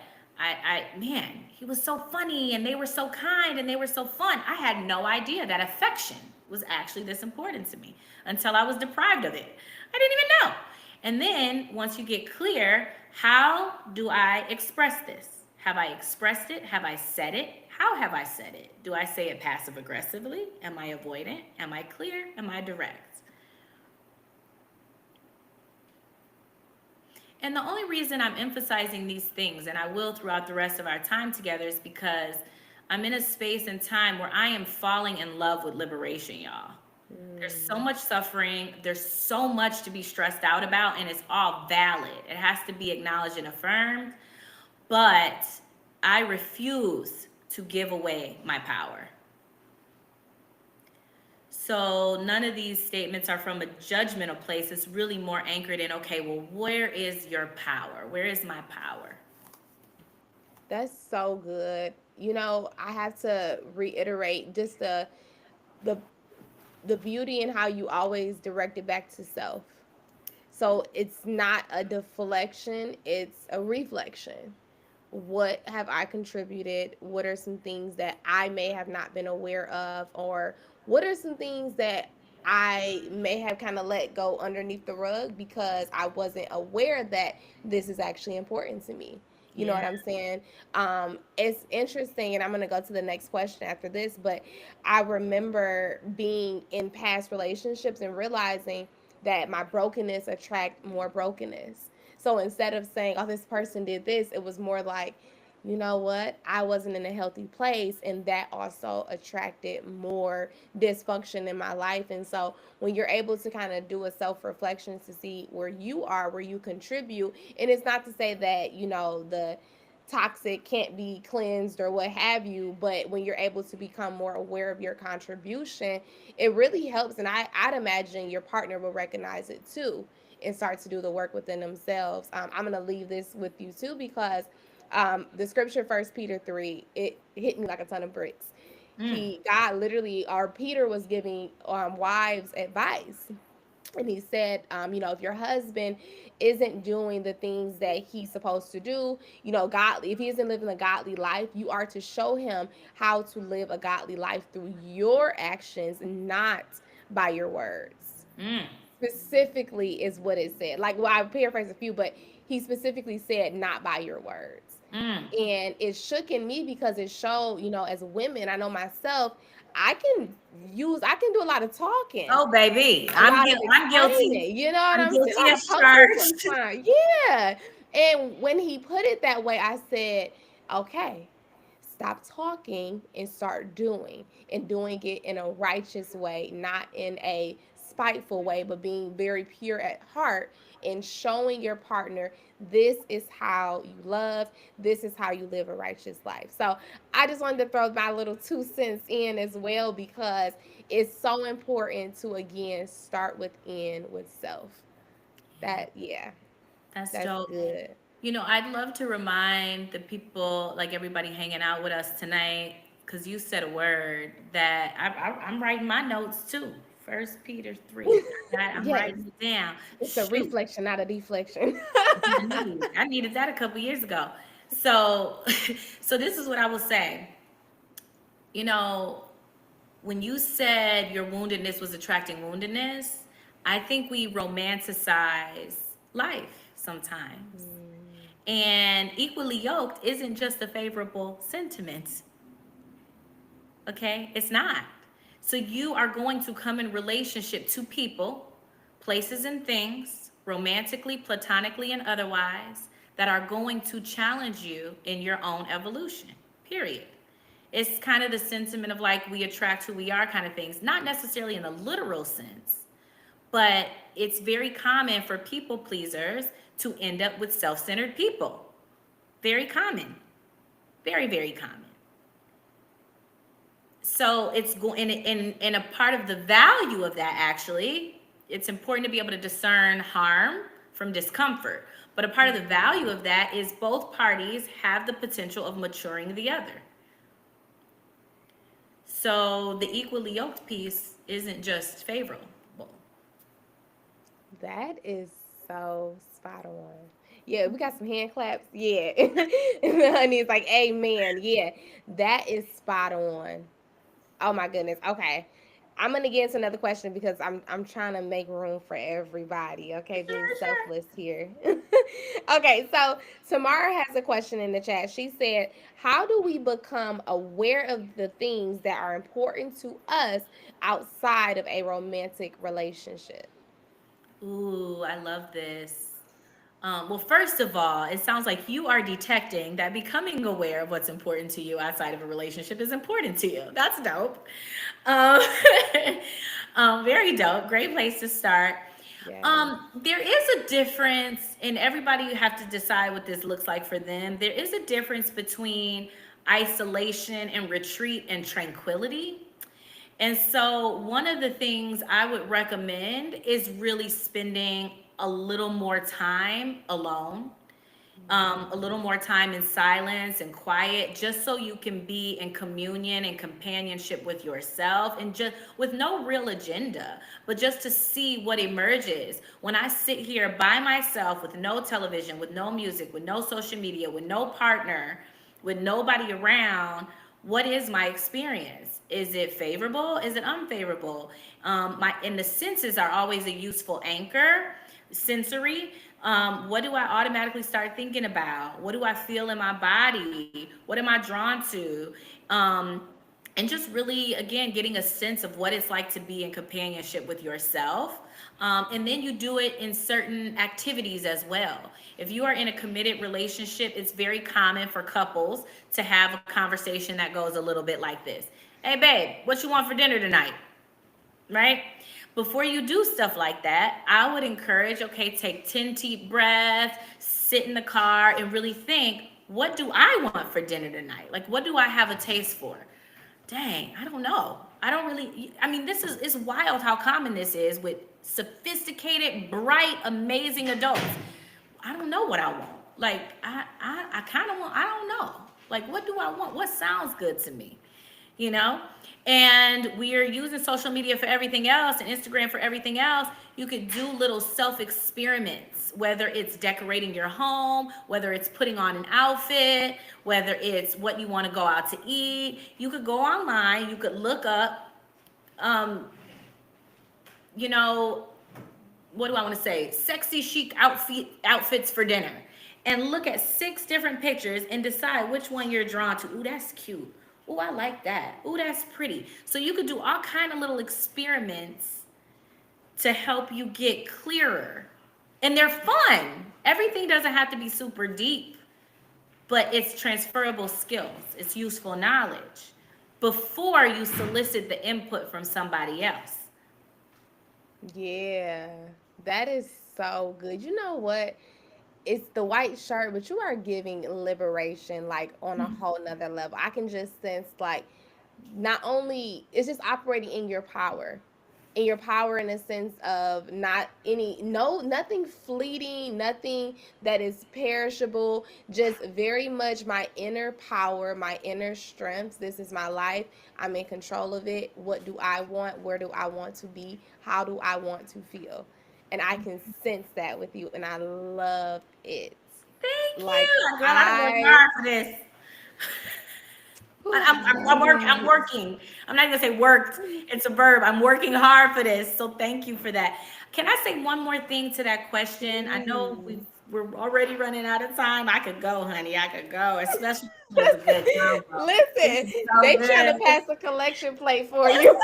Speaker 2: man, he was so funny and they were so kind and they were so fun. I had no idea that affection was actually this important to me until I was deprived of it. I didn't even know. And then once you get clear, how do I express this? Have I expressed it? Have I said it? How have I said it? Do I say it passive aggressively? Am I avoidant? Am I clear? Am I direct? And the only reason I'm emphasizing these things, and I will throughout the rest of our time together, is because I'm in a space and time where I am falling in love with liberation, y'all. There's so
Speaker 1: Hmm.
Speaker 2: much suffering, there's so much to be stressed out about, and it's all valid. It has to be acknowledged and affirmed, but I refuse to give away my power. So none of these statements are from a judgmental place. It's really more anchored in, okay, well, where is your power? Where is my power?
Speaker 1: That's so good. I have to reiterate just the the beauty in how you always direct it back to self. So it's not a deflection, it's a reflection. What have I contributed? What are some things that I may have not been aware of? Or what are some things that I may have kind of let go underneath the rug because I wasn't aware that this is actually important to me? You know
Speaker 2: Yeah.
Speaker 1: what I'm saying? It's interesting, and I'm going to go to the next question after this, but I remember being in past relationships and realizing that my brokenness attract more brokenness. So instead of saying, "Oh, this person did this," it was more like, you know what? I wasn't in a healthy place, and that also attracted more dysfunction in my life. And so, when you're able to kind of do a self reflection to see where you are, where you contribute, and it's not to say that, the toxic can't be cleansed or what have you, but when you're able to become more aware of your contribution, it really helps. And I'd imagine your partner will recognize it too and start to do the work within themselves. I'm going to leave this with you too, because the scripture, First Peter 3, it hit me like a ton of bricks.
Speaker 2: Mm.
Speaker 1: God literally, or Peter was giving wives advice, and he said, if your husband isn't doing the things that he's supposed to do, godly, if he isn't living a godly life, you are to show him how to live a godly life through your actions, not by your words.
Speaker 2: Mm.
Speaker 1: Specifically is what it said. Like, well, I paraphrase a few, but he specifically said, not by your words.
Speaker 2: Mm.
Speaker 1: And it shook in me because it showed, as women, I know myself, I can do a lot of talking,
Speaker 2: Oh, baby,
Speaker 1: a lot of
Speaker 2: I'm guilty.
Speaker 1: explaining, you know what
Speaker 2: I'm
Speaker 1: I'm saying? A
Speaker 2: guilty
Speaker 1: lot of
Speaker 2: as
Speaker 1: puzzling
Speaker 2: charged.
Speaker 1: sometimes. Yeah. And when he put it that way, I said, okay, stop talking and start doing, and doing it in a righteous way, not in a spiteful way, but being very pure at heart and showing your partner this is how you love, this is how you live a righteous life. So I just wanted to throw my little 2 cents in as well, because it's so important to again start within with self.
Speaker 2: Yeah,
Speaker 1: That, yeah,
Speaker 2: that's
Speaker 1: that's
Speaker 2: dope.
Speaker 1: good.
Speaker 2: I'd love to remind the people, like everybody hanging out with us tonight, because you said a word that I'm writing my notes too. First Peter 3. I'm
Speaker 1: Yes,
Speaker 2: writing it down.
Speaker 1: it's a
Speaker 2: Shoot,
Speaker 1: reflection, not a deflection.
Speaker 2: I needed that a couple years ago. So, so this is what I will say. You know, when you said your woundedness was attracting woundedness, I think we romanticize life sometimes.
Speaker 1: Mm,
Speaker 2: And equally yoked isn't just a favorable sentiment, okay? It's not. So you are going to come in relationship to people, places, and things, romantically, platonically, and otherwise, that are going to challenge you in your own evolution, period. It's kind of the sentiment of like we attract who we are kind of things, not necessarily in a literal sense, but it's very common for people pleasers to end up with self centered people. Very common. Very, very common. So it's going in a part of the value of that, actually, it's important to be able to discern harm from discomfort. But a part of the value of that is both parties have the potential of maturing the other. So the equally yoked piece isn't just favorable.
Speaker 1: that is so spot on. Yeah, we got some hand claps. Yeah. And the honey's like, amen. Yeah, that is spot on. Oh my goodness. Okay. I'm gonna get into another question because I'm trying to make room for everybody. Okay, being
Speaker 2: Sure, sure.
Speaker 1: selfless here. Okay, so Tamara has a question in the chat. She said, "How do we become aware of the things that are important to us outside of a romantic relationship?"
Speaker 2: Ooh, I love this. Well, first of all, it sounds like you are detecting that becoming aware of what's important to you outside of a relationship is important to you. That's dope. Um, very dope. Great place to start.
Speaker 1: Yes.
Speaker 2: There is a difference, and everybody have to decide what this looks like for them. There is a difference between isolation and retreat and tranquility. And so, one of the things I would recommend is really spending a little more time alone, a little more time in silence and quiet, just so you can be in communion and companionship with yourself, and just with no real agenda, but just to see what emerges. When I sit here by myself with no television, with no music, with no social media, with no partner, with nobody around, what is my experience? Is it favorable? Is it unfavorable? My and the senses are always a useful anchor. Sensory. What do I automatically start thinking about? What do I feel in my body? What am I drawn to? And just really, again, getting a sense of what it's like to be in companionship with yourself. And then you do it in certain activities as well. If you are in a committed relationship, it's very common for couples to have a conversation that goes a little bit like this. Hey, babe, what you want for dinner tonight? Right? Before you do stuff like that, I would encourage, okay, take 10 deep breaths, sit in the car, and really think, what do I want for dinner tonight? Like, what do I have a taste for? Dang, I don't know. I don't really, I mean, this is, it's wild how common this is with sophisticated, bright, amazing adults. I don't know what I want. Like, I kind of want, I don't know. Like, what do I want? What sounds good to me? You know? And we are using social media for everything else and Instagram for everything else. You could do little self experiments, whether it's decorating your home, whether it's putting on an outfit, whether it's what you want to go out to eat. You could go online, you could look up, um, you know, what do I want to say? Sexy chic outfits for dinner. And look at 6 different pictures and decide which one you're drawn to. Ooh, that's cute. Ooh, I like that. Ooh, that's pretty. So you could do all kind of little experiments to help you get clearer. And they're fun. Everything doesn't have to be super deep, but it's transferable skills. It's useful knowledge before you solicit the input from somebody else.
Speaker 1: Yeah, that is so good. You know what? It's the white shirt, but you are giving liberation like on a whole nother level. I can just sense like not only it's just operating in your power in a sense of not any no nothing fleeting, nothing that is perishable, just very much my inner power, my inner strength. This is my life. I'm in control of it. What do I want? Where do I want to be? How do I want to feel? And I can sense that with you and I love it.
Speaker 2: Thank
Speaker 1: Like
Speaker 2: you, girl. I done worked
Speaker 1: I
Speaker 2: hard for this. I'm working. I'm not gonna say worked. It's a verb. I'm working hard for this. So thank you for that. Can I say one more thing to that question? I know
Speaker 1: please.
Speaker 2: we're already running out of time. I could go, honey. I could go, especially if it was a good combo. This
Speaker 1: Listen,
Speaker 2: is so
Speaker 1: they trying
Speaker 2: good.
Speaker 1: to pass a collection plate for
Speaker 2: It's
Speaker 1: you.
Speaker 2: so,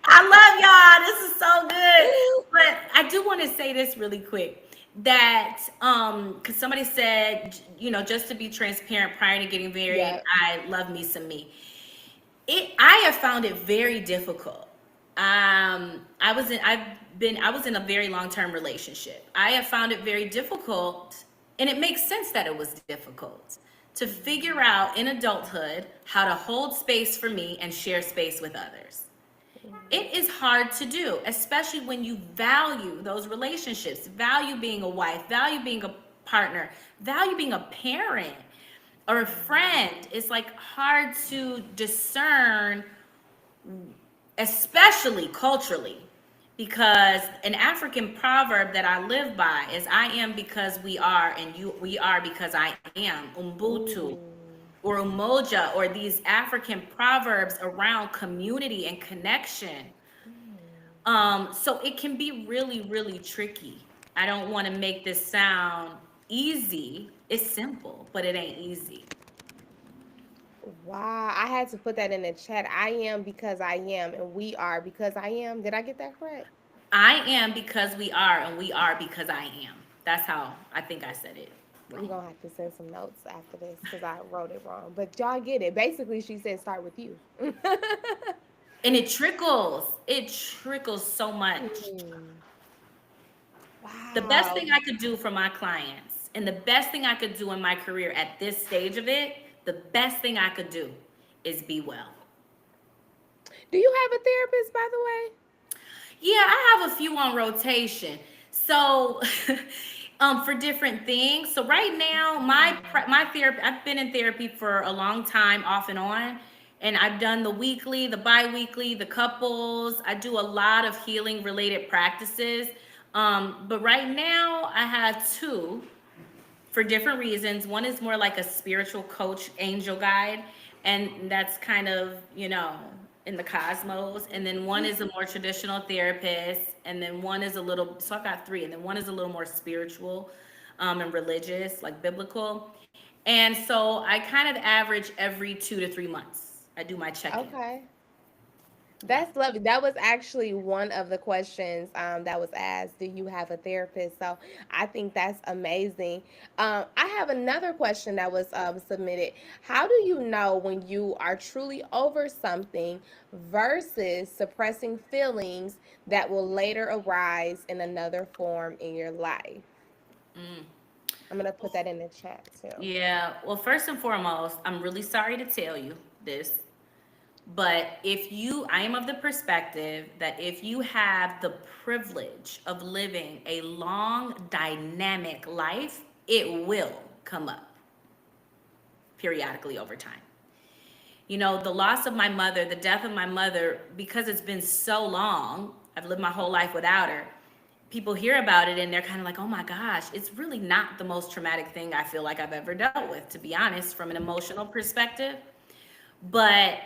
Speaker 2: I love y'all. This is so good. But I do want to say this really quick that because somebody said, just to be transparent, prior to getting married,
Speaker 1: Yeah.
Speaker 2: I love me some me. I have found it very difficult. I was in a very long-term relationship. I have found it very difficult, and it makes sense that it was difficult to figure out in adulthood how to hold space for me and share space with others. It is hard to do, especially when you value those relationships, value being a wife, value being a partner, value being a parent or a friend. It's like hard to discern, especially culturally, because an African proverb that I live by is I am because we are, and we are because I am. Umbutu
Speaker 1: Ooh.
Speaker 2: or umoja, or these African proverbs around community and connection. So it can be really, really tricky. I don't want to make this sound easy. It's simple, but it ain't easy.
Speaker 1: Wow. I had to put that in the chat. I am because I am, and we are because I am. Did I get that correct?
Speaker 2: I am because we are, and we are because I am. That's how I think I said it
Speaker 1: We're
Speaker 2: wrong.
Speaker 1: gonna have to send some notes after this because I wrote it wrong. But y'all get it. Basically, she said start with you.
Speaker 2: And it trickles. It trickles so much.
Speaker 1: Mm.
Speaker 2: The best
Speaker 1: Wow.
Speaker 2: thing I could do for my clients, and the best thing I could do in my career at this stage of it, the best thing I could do is be well.
Speaker 1: Do you have a therapist, by the way?
Speaker 2: Yeah, I have a few on rotation. So, for different things. So right now, my therapy, I've been in therapy for a long time, off and on, and I've done the weekly, the bi-weekly, the couples. I do a lot of healing related practices. But right now, I have two for different reasons. One is more like a spiritual coach, angel guide, and that's kind of, in the cosmos. And then one is a more traditional therapist, and then one is a little, so I've got three, and then one is a little more spiritual and religious, like biblical. And so I kind of average every 2 to 3 months. I do my check in.
Speaker 1: Okay.
Speaker 2: Yeah.
Speaker 1: That's lovely. That was actually one of the questions that was asked. Do you have a therapist? So I think that's amazing. I have another question that was submitted. How do you know when you are truly over something versus suppressing feelings that will later arise in another form in your life? I'm going to put that in the chat too.
Speaker 2: Yeah. Well, first and foremost, I'm really sorry to tell you this. But I am of the perspective that if you have the privilege of living a long, dynamic life, it will come up periodically over time. The loss of my mother, the death of my mother, because it's been so long, I've lived my whole life without her. People hear about it and they're kind of like, oh my gosh, it's really not the most traumatic thing I feel like I've ever dealt with, to be honest, from an emotional perspective. But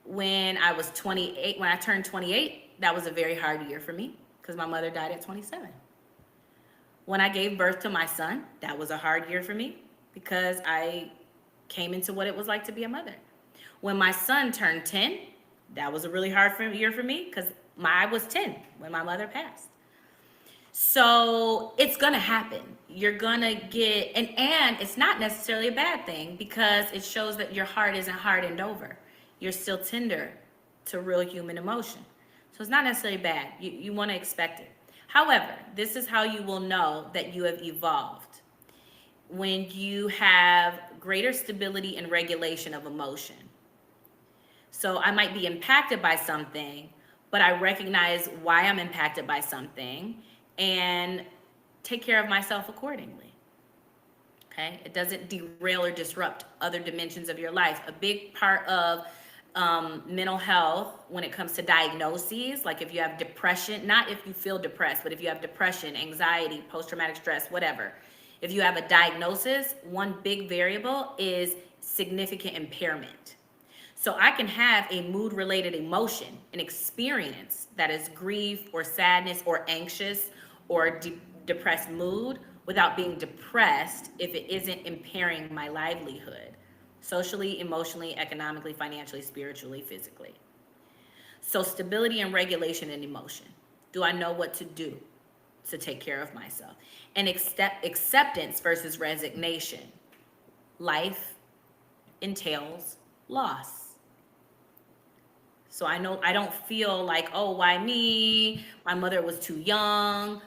Speaker 2: when I turned 28, that was a very hard year for me because my mother died at 27. When I gave birth to my son, that was a hard year for me because I came into what it was like to be a mother. When my son turned 10, that was a really hard year for me because I was 10 when my mother passed. So it's gonna happen. You're gonna get, and it's not necessarily a bad thing because it shows that your heart isn't hardened over. You're still tender to real human emotion. So it's not necessarily bad. You want to expect it. However, this is how you will know that you have evolved: when you have greater stability and regulation of emotion. So I might be impacted by something, but I recognize why I'm impacted by something and take care of myself accordingly. Okay, it doesn't derail or disrupt other dimensions of your life. A big part of mental health when it comes to diagnoses, like if you have depression, not if you feel depressed, but if you have depression, anxiety, post-traumatic stress, whatever, if you have a diagnosis, one big variable is significant impairment. So I can have a mood related emotion, an experience that is grief or sadness or anxious or depressed mood, without being depressed if it isn't impairing my livelihood socially, emotionally, economically, financially, spiritually, physically. So stability and regulation and emotion. Do I know what to do to take care of myself? And acceptance versus resignation. Life entails loss. So I know I don't feel like, oh, why me? My mother was too young.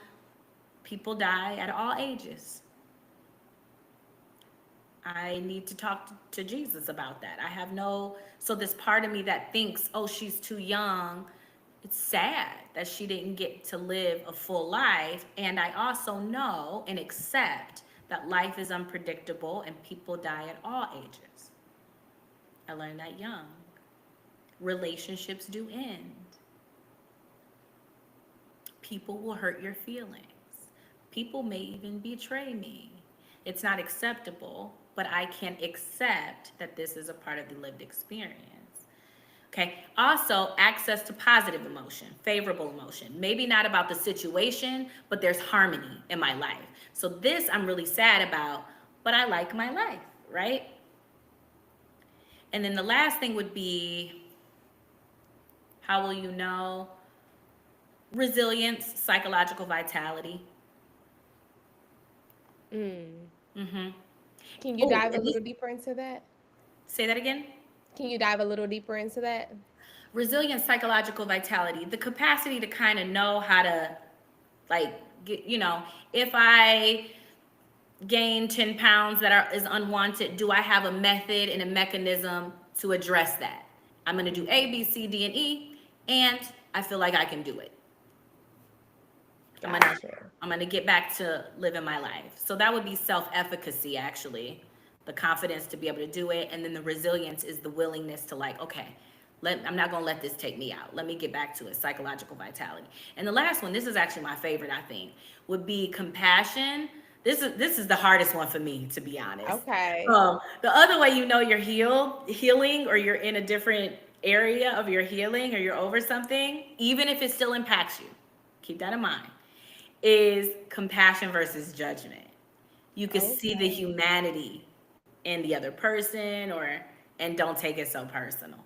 Speaker 2: People die at all ages. I need to talk to Jesus about that. I have no, so this part of me that thinks, oh, she's too young. It's sad that she didn't get to live a full life. And I also know and accept that life is unpredictable and people die at all ages. I learned that young. Relationships do end. People will hurt your feelings. People may even betray me. It's not acceptable, but I can accept that this is a part of the lived experience. Okay. Also, access to positive emotion, favorable emotion. Maybe not about the situation, but there's harmony in my life. So this I'm really sad about, but I like my life, right? And then the last thing would be, how will you know? Resilience, psychological vitality.
Speaker 1: Mm.
Speaker 2: Mm-hmm.
Speaker 1: Can you
Speaker 2: Oh,
Speaker 1: dive a
Speaker 2: and this,
Speaker 1: little deeper into that?
Speaker 2: say that again.
Speaker 1: Can you dive a little deeper into that?
Speaker 2: Resilient psychological vitality, the capacity to kind of know how to, like, get, if I gain 10 pounds that is unwanted, do I have a method and a mechanism to address that? I'm going to do A, B, C, D, and E, and I feel like I can do it. I'm gonna
Speaker 1: Gotcha.
Speaker 2: I'm gonna get back to living my life. So that would be self-efficacy, actually, the confidence to be able to do it, and then the resilience is the willingness to, like, okay, I'm not gonna let this take me out. Let me get back to it. Psychological vitality. And the last one, this is actually my favorite, I think, would be compassion. This is the hardest one for me, to be honest.
Speaker 1: Okay.
Speaker 2: The other way you know you're healing, or you're in a different area of your healing, or you're over something, even if it still impacts you. Keep that in mind, is compassion versus judgment. You can see the
Speaker 1: Okay.
Speaker 2: humanity in the other person, and don't take it so personal.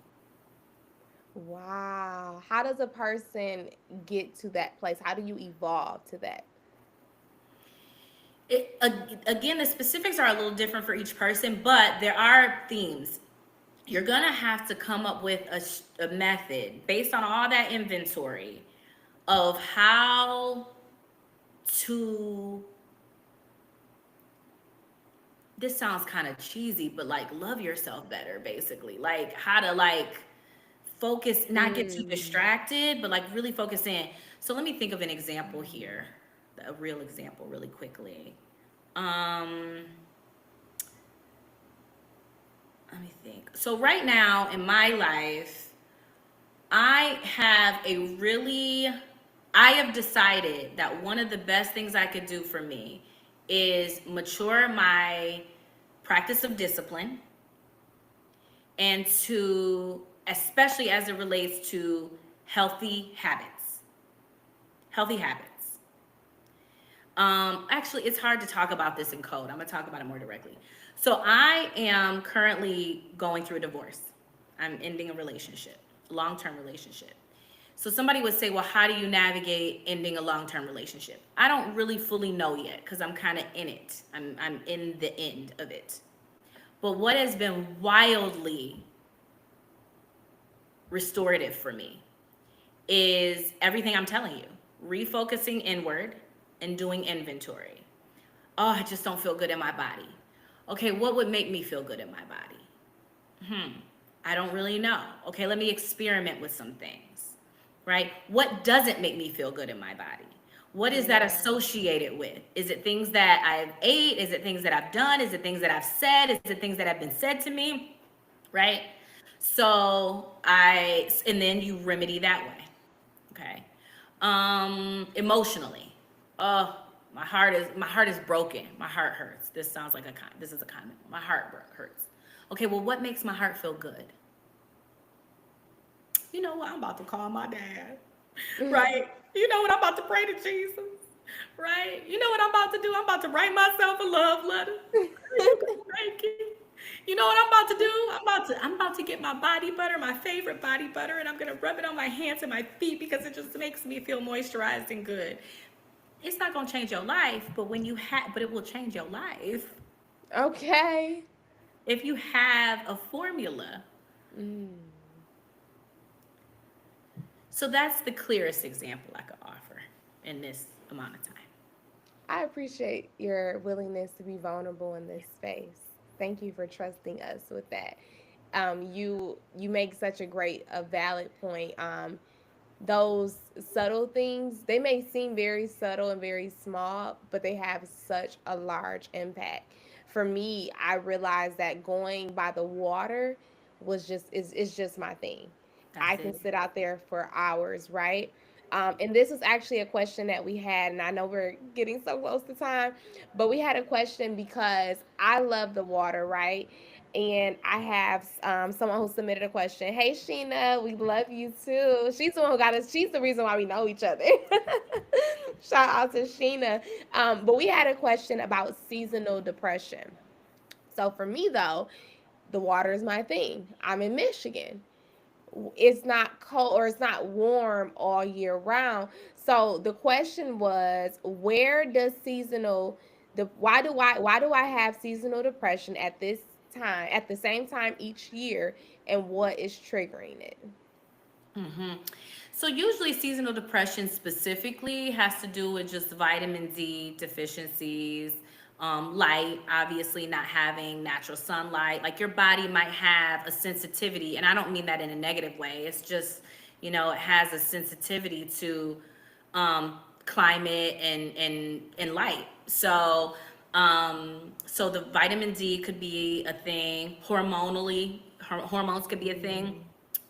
Speaker 1: Wow. How does a person get to that place? How do you evolve to that?
Speaker 2: Again, the specifics are a little different for each person, but there are themes. You're gonna have to come up with a method based on all that inventory of how to, this sounds kind of cheesy, but like, love yourself better, basically. Like how to, like, focus, not get too
Speaker 1: Mm.
Speaker 2: distracted, but like really focus in. So let me think of an example here, a real example really quickly. Um, Let me think. So right now in my life, I have a really, I have decided that one of the best things I could do for me is mature my practice of discipline, and to, especially as it relates to healthy habits. Healthy habits. Actually, it's hard to talk about this in code. I'm gonna talk about it more directly. So I am currently going through a divorce. I'm ending a relationship, long-term relationship. So somebody would say, well, how do you navigate ending a long-term relationship? I don't really fully know yet because I'm kind of in it. I'm in the end of it. But what has been wildly restorative for me is everything I'm telling you. Refocusing inward and doing inventory. Oh, I just don't feel good in my body. Okay, what would make me feel good in my body? I don't really know. Okay, let me experiment with some things, right? What doesn't make me feel good in my body? What is that
Speaker 1: Yeah.
Speaker 2: associated with? Is it things that I've ate? Is it things that I've done? Is it things that I've said? Is it things that have been said to me? Right? And then you remedy that way. Okay. Emotionally. Oh, my heart is broken. My heart hurts. This is a comment. My heart hurts. Okay, well, what makes my heart feel good? You know what? I'm about to call my dad. Right? You know what? I'm about to pray to Jesus. Right? You know what I'm about to do? I'm about to write myself a love letter. You gonna make it. You know what I'm about to do? I'm about to get my body butter, my favorite body butter, and I'm gonna rub it on my hands and my feet because it just makes me feel moisturized and good. It's not gonna change your life, but it will change your life
Speaker 1: Okay.
Speaker 2: if you have a formula.
Speaker 1: Mm.
Speaker 2: So that's the clearest example I could offer in this amount of time.
Speaker 1: I appreciate your willingness to be vulnerable in this space. Thank you for trusting us with that. You make such a valid point. Those subtle things, they may seem very subtle and very small, but they have such a large impact. For me, I realized that going by the water is just my thing. I
Speaker 2: That's
Speaker 1: can
Speaker 2: it.
Speaker 1: sit out there for hours, right? And this was actually a question that we had, and I know we're getting so close to time, but we had a question because I love the water, right? And I have someone who submitted a question. Hey, Sheena, we love you too. She's the one who got us. She's the reason why we know each other. Shout out to Sheena. But we had a question about seasonal depression. So for me, though, the water is my thing. I'm in Michigan. It's not cold or it's not warm all year round. So the question was, where does seasonal the why do I have seasonal depression at this time at the same time each year, and what is triggering it?
Speaker 2: So usually seasonal depression specifically has to do with just vitamin D deficiencies, light, obviously not having natural sunlight. Like your body might have a sensitivity, and I don't mean that in a negative way. It's just, it has a sensitivity to climate and light. So the vitamin D could be a thing. Hormones could be a thing.
Speaker 1: Mm.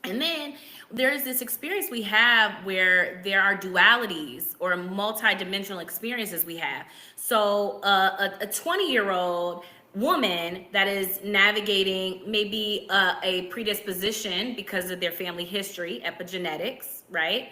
Speaker 2: And then there's this experience we have where there are dualities or multi-dimensional experiences we have. So a 20-year-old woman that is navigating maybe a predisposition because of their family history, epigenetics, right?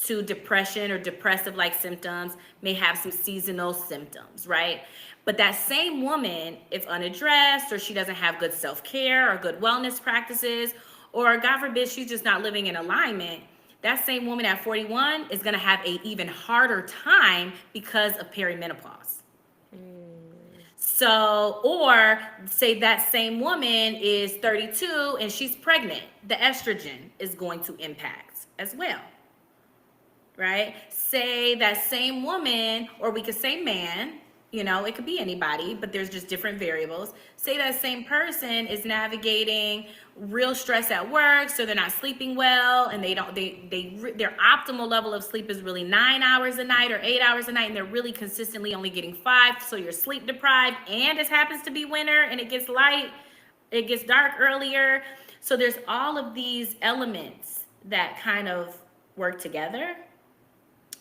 Speaker 2: To depression or depressive like symptoms may have some seasonal symptoms, right? But that same woman, if unaddressed or she doesn't have good self care or good wellness practices, or God forbid, she's just not living in alignment, that same woman at 41 is going to have a even harder time because of perimenopause.
Speaker 1: Mm.
Speaker 2: So, or say that same woman is 32 and she's pregnant, the estrogen is going to impact as well, right? Say that same woman, or we could say man, it could be anybody, but there's just different variables. Say that same person is navigating real stress at work, so they're not sleeping well, and their optimal level of sleep is really 9 hours a night or 8 hours a night, and they're really consistently only getting 5, so you're sleep deprived, and it happens to be winter, and it gets dark earlier. So there's all of these elements that kind of work together,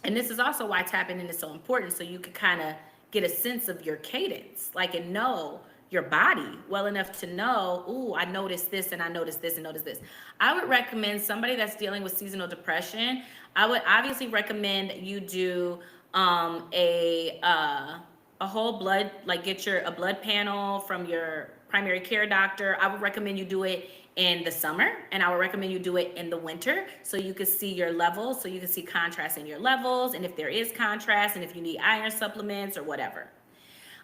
Speaker 2: and this is also why tapping in is so important, so you can kind of get a sense of your cadence, like, and know your body well enough to know, ooh, I noticed this and I noticed this and noticed this. I would recommend somebody that's dealing with seasonal depression, I would obviously recommend that you do a whole blood, like get a blood panel from your primary care doctor. I would recommend you do it in the summer, and I would recommend you do it in the winter, so you can see your levels, so you can see contrast in your levels, and if there is contrast, and if you need iron supplements or whatever.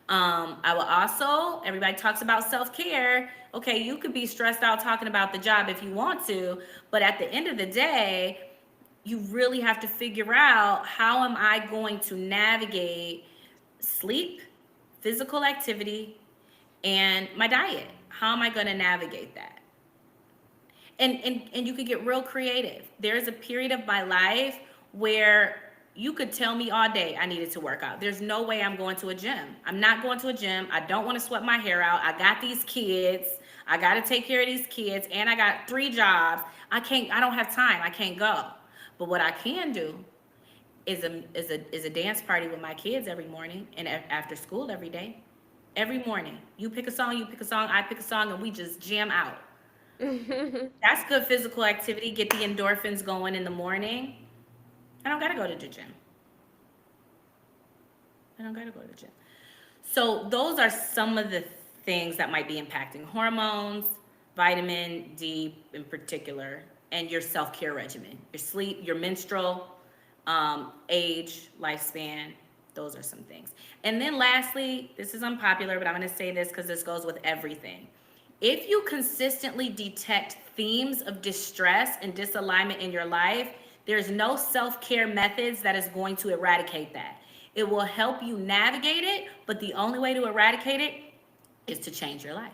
Speaker 2: I will also, everybody talks about self-care. Okay, you could be stressed out talking about the job if you want to, but at the end of the day, you really have to figure out, how am I going to navigate sleep, physical activity, and my diet? How am I going to navigate that? And you could get real creative. There's a period of my life where you could tell me all day I needed to work out. There's no way I'm going to a gym. I'm not going to a gym. I don't want to sweat my hair out. I got these kids. I got to take care of these kids, and I got 3 jobs. I don't have time. I can't go. But what I can do is a dance party with my kids every morning, and after school every day. Every morning. You pick a song, I pick a song, and we just jam out. That's good physical activity. Get the endorphins going in the morning. I don't gotta go to the gym. I don't gotta go to the gym. So those are some of the things that might be impacting hormones, vitamin D in particular, and your self-care regimen, your sleep, your menstrual, age, lifespan. Those are some things. And then lastly, this is unpopular, but I'm going to say this because this goes with everything. If you consistently detect themes of distress and disalignment in your life, there's no self-care methods that is going to eradicate that. It will help you navigate it, but the only way to eradicate it is to change your life.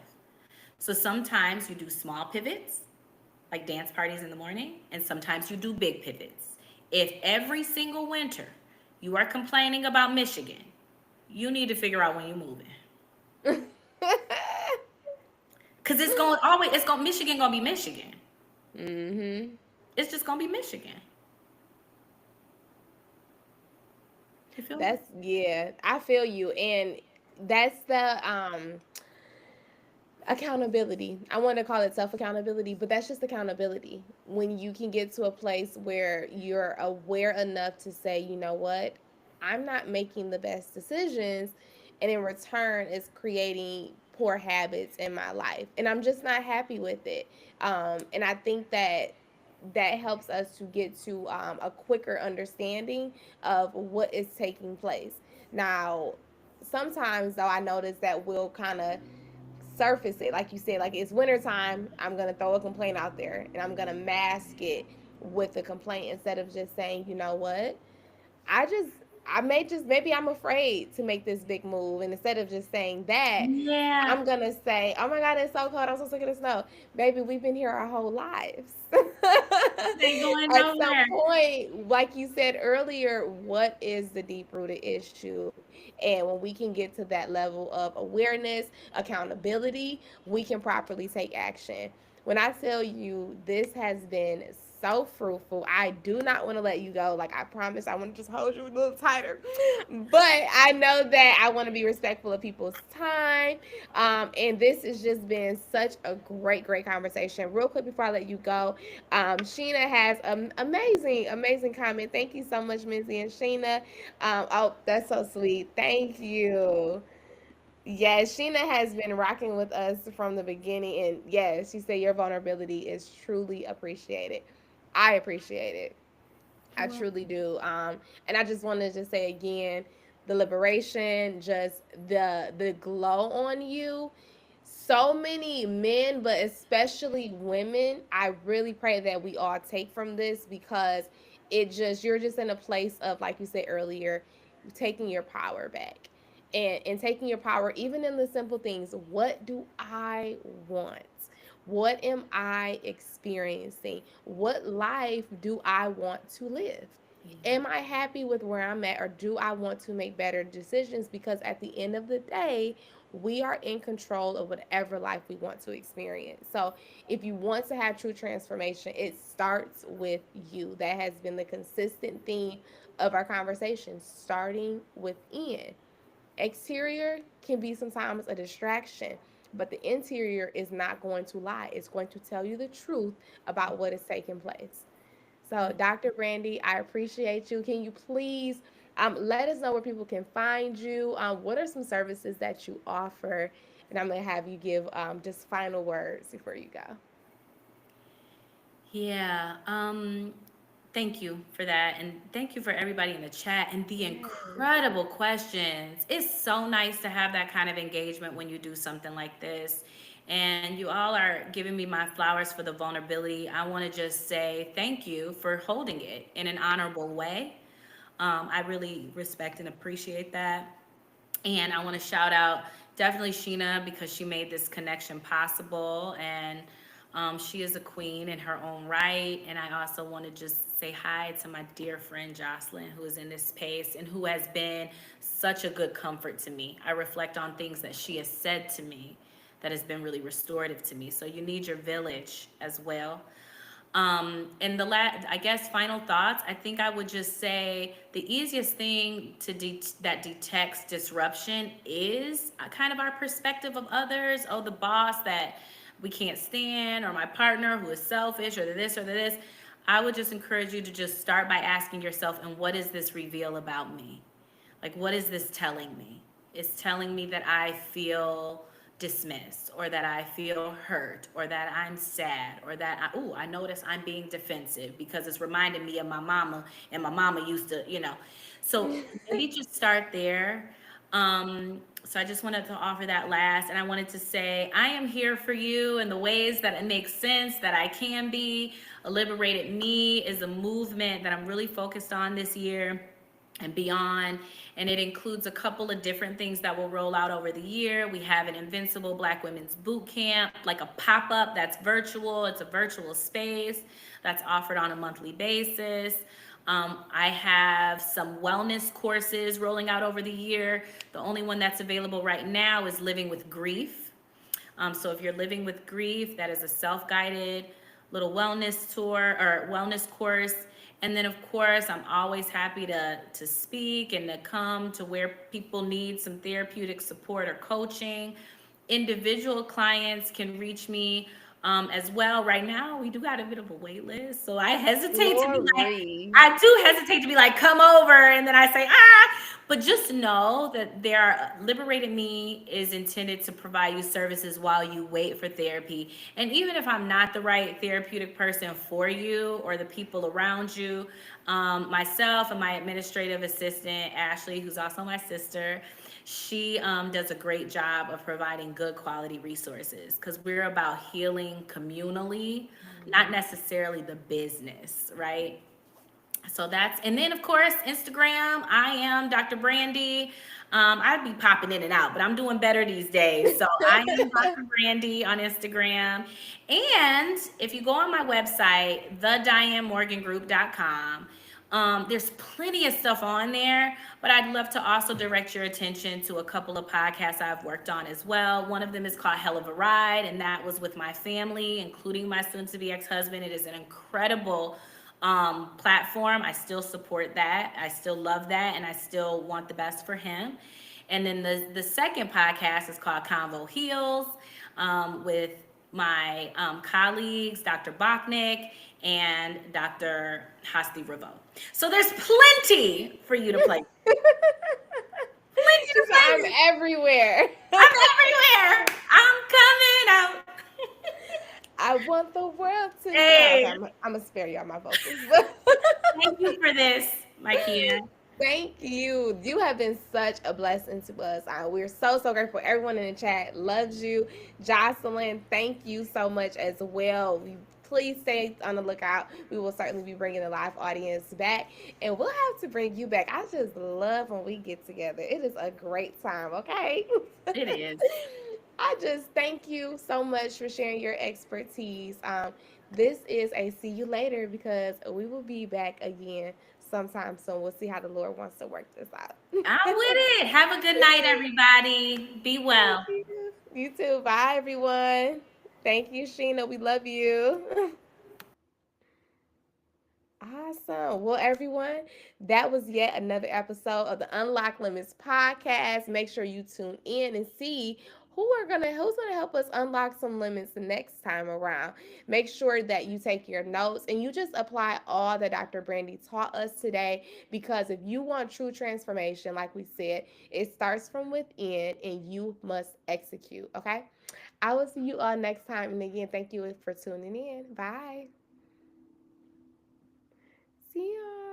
Speaker 2: So sometimes you do small pivots, like dance parties in the morning, and sometimes you do big pivots. If every single winter you are complaining about Michigan, you need to figure out when you're moving. Cause Michigan gonna be Michigan.
Speaker 1: Mhm.
Speaker 2: It's just gonna be Michigan. You feel me?
Speaker 1: That's yeah, I feel you. And that's the accountability. I want to call it self accountability, but that's just accountability. When you can get to a place where you're aware enough to say, you know what, I'm not making the best decisions, and in return, it's creating poor habits in my life, and I'm just not happy with it. And I think that that helps us to get to a quicker understanding of what is taking place. Now, sometimes though, I notice that we'll kind of surface it, like you said, like it's wintertime, I'm gonna throw a complaint out there and I'm gonna mask it with a complaint instead of just saying, you know what, I just I may just maybe I'm afraid to make this big move, and instead of just saying that,
Speaker 2: Yeah.
Speaker 1: I'm gonna say, "Oh my God, it's so cold! I'm so sick of the snow, baby. We've been here our whole lives."
Speaker 2: It ain't going
Speaker 1: At some
Speaker 2: nowhere.
Speaker 1: point, like you said earlier, what is the deep rooted issue? And when we can get to that level of awareness, accountability, we can properly take action. When I tell you this has been so fruitful, I do not want to let you go. Like I promise, I want to just hold you a little tighter. But I know that I want to be respectful of people's time. And this has just been such a great conversation. Real quick before I let you go, Sheena has an amazing comment. Thank you so much, Mizzy and Sheena. Oh, that's so sweet. Thank you. Yes, Sheena has been rocking with us from the beginning. And yes, she said your vulnerability is truly appreciated. I appreciate it. I
Speaker 2: You're welcome.
Speaker 1: truly do. And I just wanted to say again, the liberation, just the glow on you. So many men, but especially women, I really pray that we all take from this because it just you're just in a place of, like you said earlier, taking your power back. And taking your power even in the simple things. What do I want? What am I experiencing? What life do I want to live?
Speaker 2: Yeah.
Speaker 1: Am I happy with where I'm at, or do I want to make better decisions? Because at the end of the day, we are in control of whatever life we want to experience. So, if you want to have true transformation, it starts with you. That has been the consistent theme of our conversation, starting within. Exterior can be sometimes a distraction, but the interior is not going to lie. It's going to tell you the truth about what is taking place. So, Dr. Brandy, I appreciate you. Can you please let us know where people can find you? What are some services that you offer? And I'm going to have you give just final words before you go.
Speaker 2: Yeah. Thank you for that. And thank you for everybody in the chat and the
Speaker 1: Yes.
Speaker 2: incredible questions. It's so nice to have that kind of engagement when you do something like this. And you all are giving me my flowers for the vulnerability. I want to just say thank you for holding it in an honorable way. I really respect and appreciate that. And I want to shout out definitely Sheena because she made this connection possible. And she is a queen in her own right. And I also want to just say hi to my dear friend Jocelyn, who is in this space and who has been such a good comfort to me. I reflect on things that she has said to me that has been really restorative to me. So you need your village as well. And I guess final thoughts. I think I would just say the easiest thing that detects disruption is kind of our perspective of others. Oh, the boss that we can't stand, or my partner who is selfish, or the this or the this. I would just encourage you to just start by asking yourself, and what does this reveal about me? Like, what is this telling me? It's telling me that I feel dismissed, or that I feel hurt, or that I'm sad, or that I notice I'm being defensive because it's reminding me of my mama, and my mama used to, So maybe just start there. So I just wanted to offer that last, and I wanted to say I am here for you in the ways that it makes sense that I can be. A Liberated Me is a movement that I'm really focused on this year and beyond. And it includes a couple of different things that will roll out over the year. We have an Invincible Black Women's Boot Camp, like a pop up that's virtual. It's a virtual space that's offered on a monthly basis. I have some wellness courses rolling out over the year. The only one that's available right now is Living with Grief. So if you're living with grief, that is a self-guided little wellness tour or wellness course. And then of course, I'm always happy to speak and to come to where people need some therapeutic support or coaching. Individual clients can reach me as well. Right now, we do got a bit of a wait list, so I hesitate to be like,
Speaker 1: Glory.
Speaker 2: I do hesitate to be like, come over, and then I say, but just know that Liberated Me is intended to provide you services while you wait for therapy. And even if I'm not the right therapeutic person for you or the people around you, myself and my administrative assistant, Ashley, who's also my sister, she does a great job of providing good quality resources because we're about healing communally, not necessarily the business, right? So and then of course, Instagram, I am Dr. Brandy. I'd be popping in and out, but I'm doing better these days. So I am Dr. Brandy on Instagram. And if you go on my website, thedianemorgangroup.com, there's plenty of stuff on there, but I'd love to also direct your attention to a couple of podcasts I've worked on as well. One of them is called Hell of a Ride, and that was with my family, including my soon to be ex husband. It is an incredible platform. I still support that. I still love that, and I still want the best for him. And then the second podcast is called Convo Heals with my colleagues, Dr. Bachnick and Dr. Hasti Ravo. So there's plenty for you to play. Plenty to
Speaker 1: She's like,
Speaker 2: play
Speaker 1: I'm
Speaker 2: with.
Speaker 1: everywhere.
Speaker 2: I'm everywhere. I'm coming out.
Speaker 1: I want the world to know. Okay,
Speaker 2: Hey,
Speaker 1: I'm gonna spare y'all my vocals.
Speaker 2: thank you for this, Mikea.
Speaker 1: Thank you. You have been such a blessing to us. We're so grateful. Everyone in the chat loves you. Jocelyn, thank you so much as well. Please stay on the lookout. We will certainly be bringing the live audience back, and we'll have to bring you back. I just love when we get together. It is a great time. Okay.
Speaker 2: It is.
Speaker 1: I just thank you so much for sharing your expertise. This is a see you later because we will be back again sometime soon. We'll see how the Lord wants to work this out.
Speaker 2: I'm with it. Have a good night, everybody. Be
Speaker 1: Thank
Speaker 2: well.
Speaker 1: you. You too. Bye, everyone. Thank you, Sheena. We love you. Awesome. Well, everyone, that was yet another episode of the Unlock Limits podcast. Make sure you tune in and see who's gonna help us unlock some limits the next time around. Make sure that you take your notes and you just apply all that Dr. Brandy taught us today because if you want true transformation, like we said, it starts from within and you must execute. Okay. I will see you all next time. And again, thank you for tuning in. Bye. See ya.